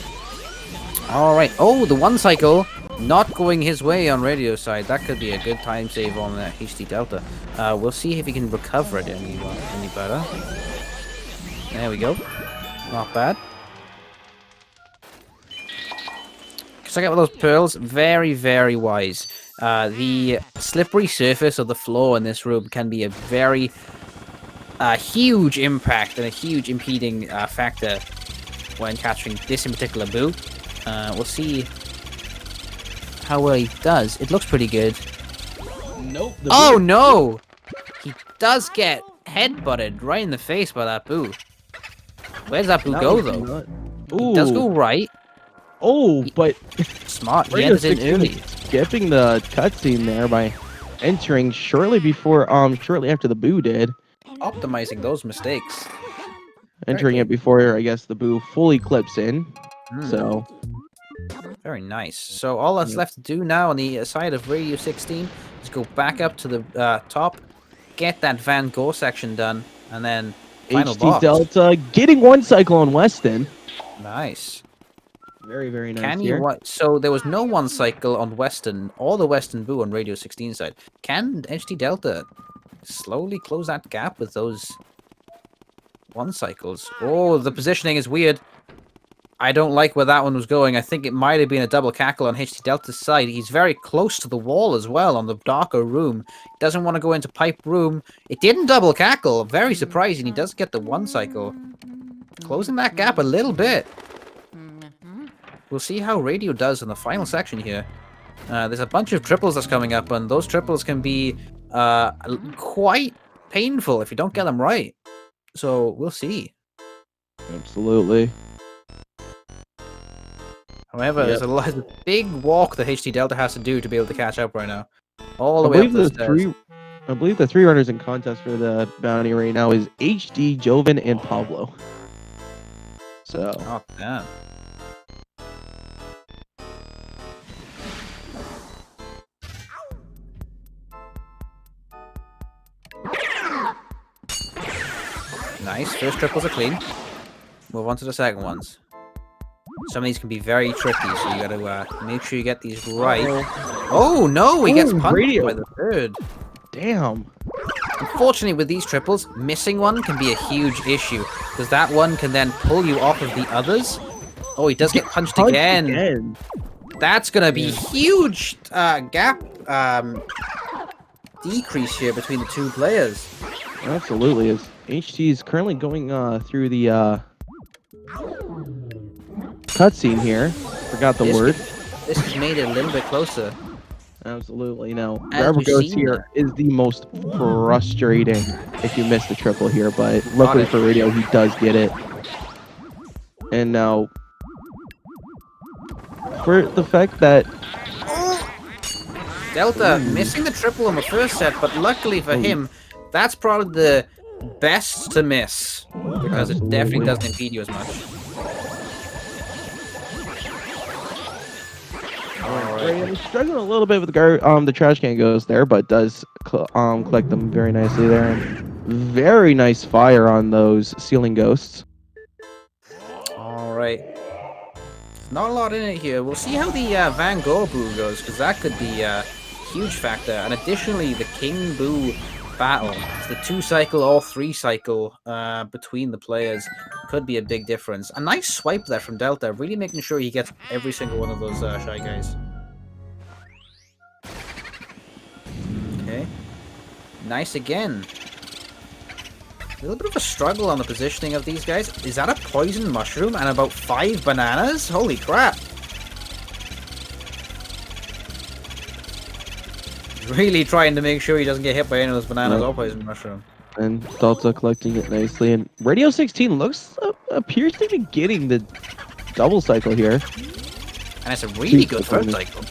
All right. Oh, the one cycle not going his way on radio side. That could be a good time save on HTDelta. We'll see if he can recover it any better. There we go. Not bad. Check out those pearls. Very, very wise. The slippery surface of the floor in this room can be a very huge impact and a huge impeding factor when catching this in particular boo. We'll see how well he does. It looks pretty good. Nope. Oh no! He does get headbutted right in the face by that boo. Where does that boo go though? He does go right. Oh, but smart. He enters in early. Skipping the cutscene there by entering shortly after the boo did. Optimizing those mistakes. Entering it before, I guess, the boo fully clips in. So very nice. So all that's left to do now on the side of Radio 16 is go back up to the top, get that Van Gogh section done, and then final boss. HTDelta getting one cycle on Weston. Nice. Very, very nice. Can you so there was no one cycle on Western or the Western Boo on Radio 16 side. Can HTDelta slowly close that gap with those one cycles? Oh, the positioning is weird. I don't like where that one was going. I think it might have been a double cackle on HTDelta's side. He's very close to the wall as well on the darker room. Doesn't want to go into pipe room. It didn't double cackle. Very surprising. He does get the one cycle. Closing that gap a little bit. We'll see how Radio does in the final section here. There's a bunch of triples that's coming up, and those triples can be quite painful if you don't get them right. So we'll see. Absolutely. However, there's a big walk that HTDelta has to do to be able to catch up right now. All the way up the stairs. I believe the three runners in contest for the bounty right now is HD, Joven, and Pablo. So. Oh, damn. Nice. First triples are clean. Move on to the second ones. Some of these can be very tricky, so you gotta make sure you get these right. Oh no, he gets punched Radio. by the third. Damn. Unfortunately, with these triples, missing one can be a huge issue, because that one can then pull you off of the others. Oh, he does get punched again. That's gonna be huge gap decrease here between the two players. Absolutely. As HT is currently going through the cutscene here. Forgot the word. This has made it a little bit closer. Absolutely. Now, As wherever you've goes seen here is the most frustrating if you miss the triple here, but luckily for Radio, he does get it. And now, for the fact that Delta missing the triple on the first set, but luckily for him, that's probably the best to miss, because it definitely doesn't impede you as much. Right. Struggling a little bit with the trash can goes there, but does collect them very nicely there. And very nice fire on those ceiling ghosts. All right. Not a lot in it here. We'll see how the Van Gogh Boo goes, because that could be a huge factor. And additionally, the King Boo battle, it's the 2-cycle or 3-cycle between the players, could be a big difference. A nice swipe there from Delta, really making sure he gets every single one of those Shy Guys. Okay. Nice again. A little bit of a struggle on the positioning of these guys. Is that a poison mushroom and about 5 bananas? Holy crap. Really trying to make sure he doesn't get hit by any of those bananas or poison mushroom. And Delta collecting it nicely. And Radio16 appears to be getting the double cycle here. And it's a really good third cycle.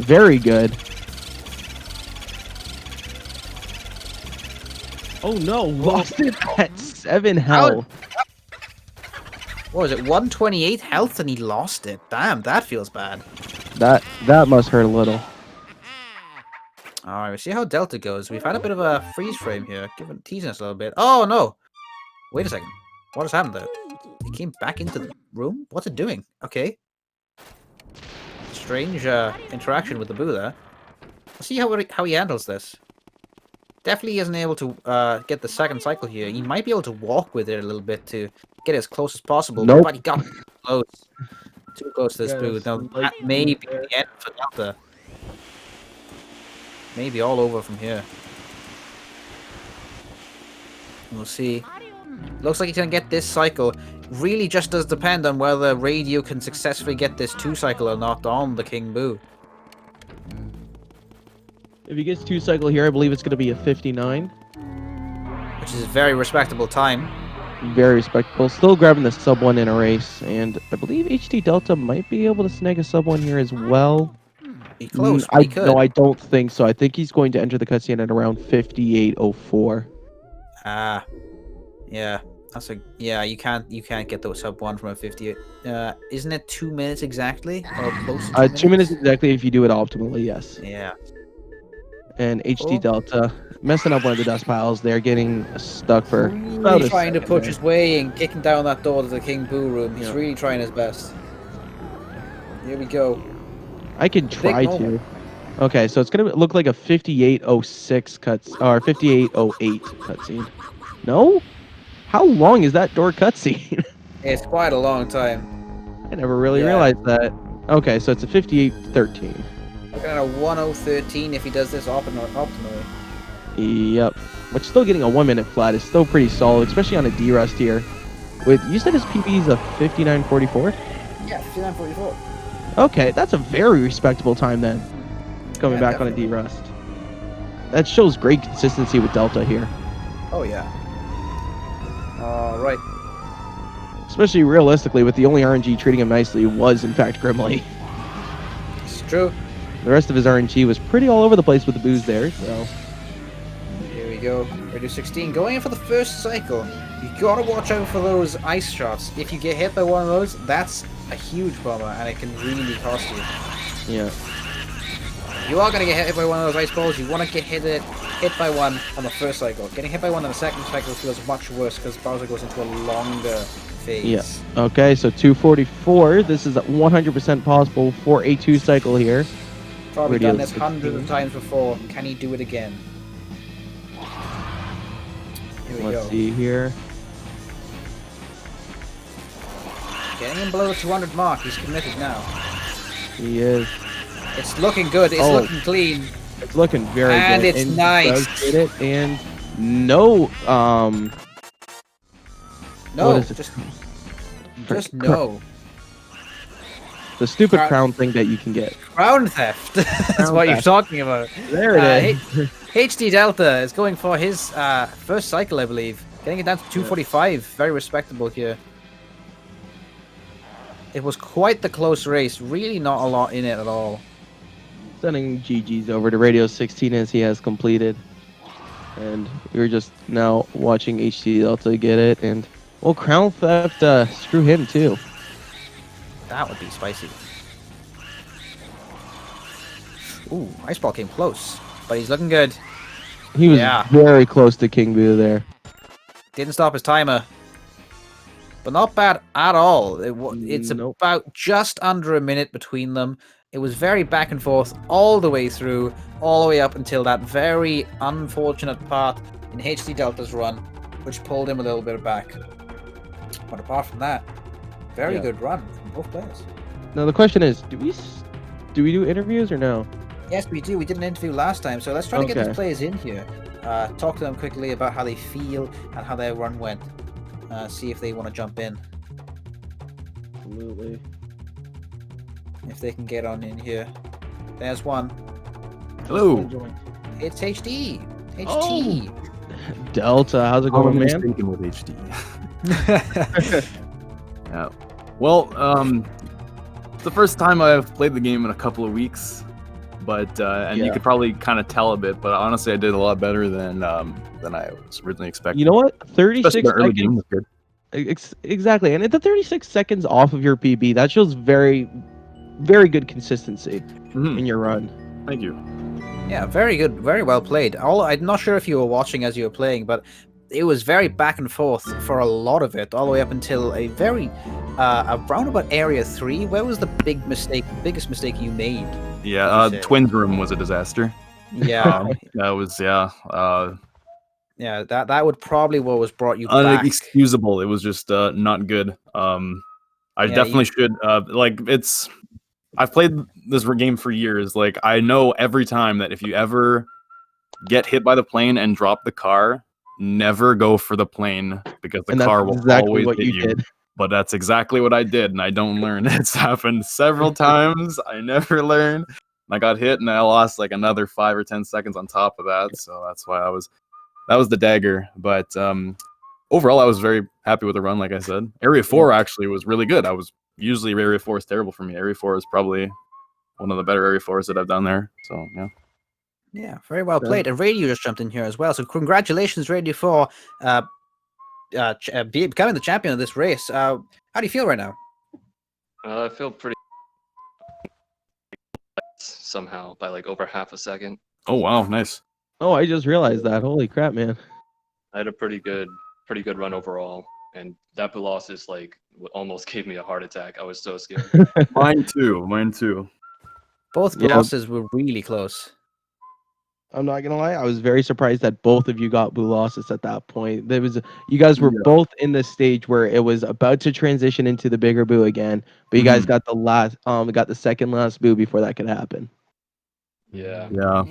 Very good. Oh no, lost it at 7 health. What was it, 128 health and he lost it? Damn, that feels bad. That must hurt a little. Alright, we'll see how Delta goes. We've had a bit of a freeze frame here, teasing us a little bit. Oh no! Wait a second. What has happened there? He came back into the room? What's it doing? Okay. Strange interaction with the Boo there. Let's see how he handles this. Definitely isn't able to get the second cycle here. He might be able to walk with it a little bit to get as close as possible. Nope. But he got close. Too close to this Boo. Now, that may be the end for Delta. Maybe all over from here. We'll see. Looks like he's gonna get this cycle. Really just does depend on whether Radio can successfully get this 2-cycle or not on the King Boo. If he gets 2-cycle here, I believe it's going to be a 59. Which is a very respectable time. Very respectable. Still grabbing the sub 1 in a race. And I believe HTDelta might be able to snag a sub 1 here as well. Be close, No, I don't think so. I think he's going to enter the cutscene at around 58.04. Ah. Yeah. That's you can't get the sub 1 from a 58. Isn't it 2 minutes exactly? Or close to 2 minutes exactly if you do it optimally, yes. Yeah. And HTDelta messing up one of the dust piles there, getting stuck for about Really trying to push his way in, kicking down that door to the King Boo room. He's really trying his best. Here we go. I can try to. Okay, so it's gonna look like a 58.06 or 58.08 cutscene. No? How long is that door cutscene? It's quite a long time. I never really realized that. Okay, so it's a 58.13. Looking at a 1013 if he does this optimally. Yep. But still getting a 1 minute flat is still pretty solid, especially on a D-Rust here. You said his PB is a 59.44? Yeah, 59.44. Okay, that's a very respectable time then. Coming back on a D-Rust. That shows great consistency with Delta here. Oh yeah. Alright. Especially realistically, with the only RNG treating him nicely was in fact Grimly. It's true. The rest of his RNG was pretty all over the place with the booze there, so... Here we go. Radio16 going in for the first cycle. You gotta watch out for those ice shots. If you get hit by one of those, that's a huge bummer, and it can really cost you. Yeah. You are gonna get hit by one of those ice balls. You want to get hit by one on the first cycle. Getting hit by one on the second cycle feels much worse because Bowser goes into a longer phase. Yeah. Okay, so 244. This is 100% possible for a 2-cycle here. Probably Radio done this 16. hundreds of times before. Can he do it again? Here we Let's go. see here. Getting him below the 200 mark. He's committed now. He is. It's looking good. It's looking clean. It's looking very And good. it's He nice. does get it, and no, No, what is it? just no. The stupid Crown- crown thing that you can get. Crown theft. That's Crown what you're theft. talking about. There it is. HTDelta is going for his first cycle, I believe. Getting it down to 245. Very respectable here. It was quite the close race. Really not a lot in it at all. Sending GG's over to Radio 16 as he has completed. And we're just now watching HTDelta get it. And, well, Crown Theft, screw him too. That would be spicy. Ooh, Ice Ball came close. But he's looking good. He was Yeah. very close to King Boo there. Didn't stop his timer. But not bad at all. It's Nope. about just under a minute between them. It was very back and forth all the way through, all the way up until that very unfortunate part in HTDelta's run, which pulled him a little bit back. But apart from that, very good run from both players. Now the question is, do we do interviews or no? Yes, we do. We did an interview last time, so let's try to get Okay. these players in here. Talk to them quickly about how they feel and how their run went. See if they want to jump in. Absolutely. If they can get on in here. There's one. Hello. It's HD. HT. Delta, how's it going, man? Speaking with HD. Yeah. Well, it's the first time I've played the game in a couple of weeks, but and you could probably kind of tell a bit. But honestly, I did a lot better than I was originally expecting. You know what? 36 Especially the early game seconds. was good. Exactly, and at the 36 seconds off of your PB, that shows very, very good consistency Mhm. in your run. Thank you. Yeah, very good. Very well played. I'm not sure if you were watching as you were playing, but it was very back and forth for a lot of it, all the way up until a very around about area 3. Where was the biggest mistake you made? Yeah, Would you say? Twins room was a disaster. Yeah, That was yeah. That would probably what was brought you back. unexcusable. It was just not good. I Yeah, definitely should I've played this game for years. Like, I know every time that if you ever get hit by the plane and drop the car, never go for the plane because the And that's car will exactly always what hit you you. did. But that's exactly what I did, and I don't learn. It's happened several times. I never learned. I got hit, and I lost like another 5 or 10 seconds on top of that. So that's why that was the dagger. But overall, I was very happy with the run. Like I said, Area 4 actually was really good. Usually Area 4 is terrible for me. Area 4 is probably one of the better Area 4s that I've done there. So yeah. Yeah, very well played. And Radio just jumped in here as well. So congratulations, Radio 4, becoming the champion of this race. How do you feel right now? I feel pretty somehow by like over half a second. Oh wow, nice. Oh, I just realized that. Holy crap, man. I had a pretty good run overall, and that Colossus like almost gave me a heart attack. I was so scared. Mine too. Both Yeah. losses were really close. I'm not gonna lie, I was very surprised that both of you got blue losses at that point. You guys were Yeah. both in the stage where it was about to transition into the bigger boo again, but you guys got the second last boo before that could happen. Yeah. Yeah.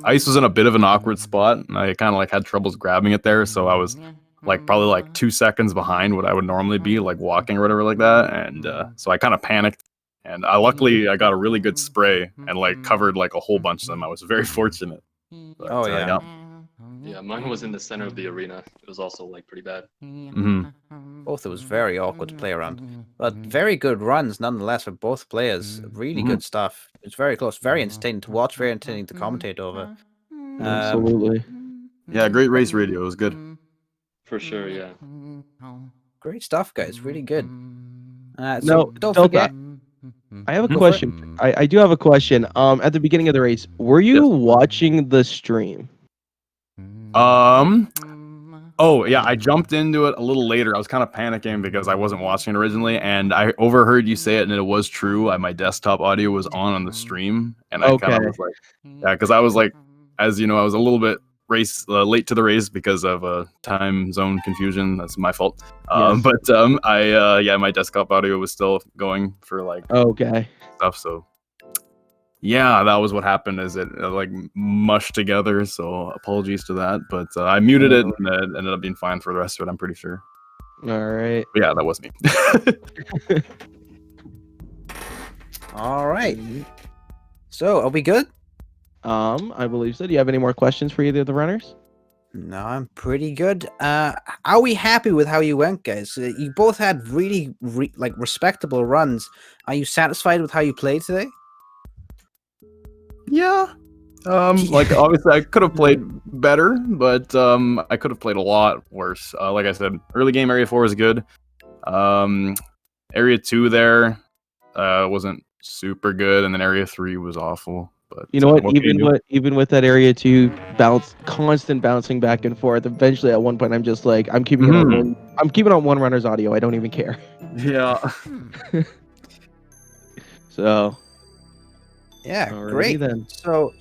Ice was in a bit of an awkward spot. I kind of like had troubles grabbing it there, so I was like probably like 2 seconds behind what I would normally be, like walking or whatever like that. And so I kind of panicked. And luckily I got a really good spray and like covered like a whole bunch of them. I was very fortunate. But, Oh, yeah. Yeah, mine was in the center of the arena. It was also like pretty bad. Both it was very awkward to play around. But very good runs nonetheless for both players. Really good stuff. It's very close. Very entertaining to watch, very entertaining to commentate over. Absolutely. Yeah, great race radio. It was good. For sure, yeah. Great stuff, guys. Really good. So No, don't Delta, forget. I have a Go for question. I do have a question. At the beginning of the race, were you watching the stream? Oh yeah, I jumped into it a little later. I was kind of panicking because I wasn't watching it originally, and I overheard you say it, and it was true. My desktop audio was on the stream, and I kind of was like, yeah, because I was like, as you know, I was a little bit late to the race because of time zone confusion. That's my fault. Yes. But my desktop audio was still going for like Okay. stuff. So yeah, that was what happened. Is it like mushed together? So apologies to that. But I muted it, and it ended up being fine for the rest of it. I'm pretty sure. All right. But yeah, that was me. All right. So, are we good? I believe so. Do you have any more questions for either of the runners? No, I'm pretty good. Are we happy with how you went, guys? You both had really respectable runs. Are you satisfied with how you played today? Yeah. Like obviously I could have played better, but I could have played a lot worse. Like I said, early game area 4 was good. Area 2 there wasn't super good, and then area 3 was awful. But You know what? Even with that area 2 constant bouncing back and forth. Eventually, at one point, I'm just like, I'm keeping on one runner's audio. I don't even care. Yeah. So. Yeah, Alrighty great. then. So,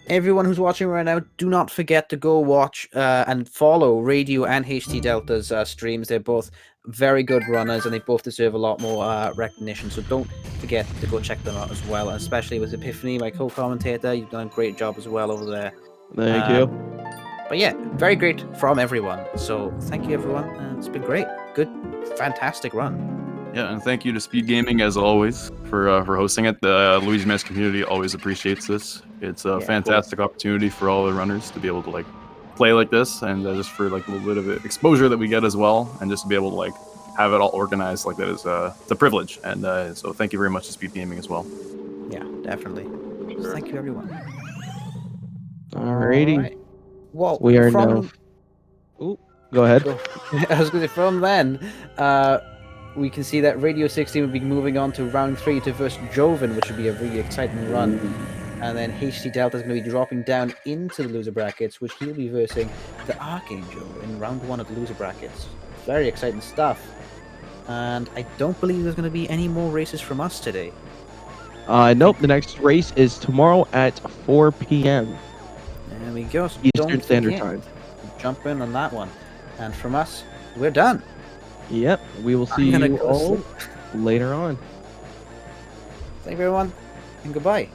everyone who's watching right now, do not forget to go watch and follow Radio and HTDelta's streams. They're both very good runners, and they both deserve a lot more recognition. So don't forget to go check them out as well, and especially with Epiphany, my co-commentator. You've done a great job as well over there. Thank you. But yeah, very great from everyone. So thank you, everyone. It's been great. Good, fantastic run. Yeah, and thank you to SpeedGaming as always for hosting it. The Luigi Mesh community always appreciates this. It's a fantastic opportunity for all the runners to be able to like play like this, and just for like a little bit of exposure that we get as well, and just to be able to like have it all organized like that is it's a privilege. And so thank you very much to SpeedGaming as well. Yeah, definitely. Sure. Thank you, everyone. Alrighty. All right. Well, We are now. Ooh, go ahead. I was going to say from then. We can see that Radio16 will be moving on to round 3 to verse Joven, which would be a really exciting run. And then HTDelta is going to be dropping down into the loser brackets, which he'll be versing the Archangel in round 1 of the loser brackets. Very exciting stuff. And I don't believe there's going to be any more races from us today. Nope. The next race is tomorrow at 4 p.m. There we go. So Eastern Standard Time. Jump in on that one. And from us, we're done. Yep. We will see you all later on. Thank you, everyone, and goodbye.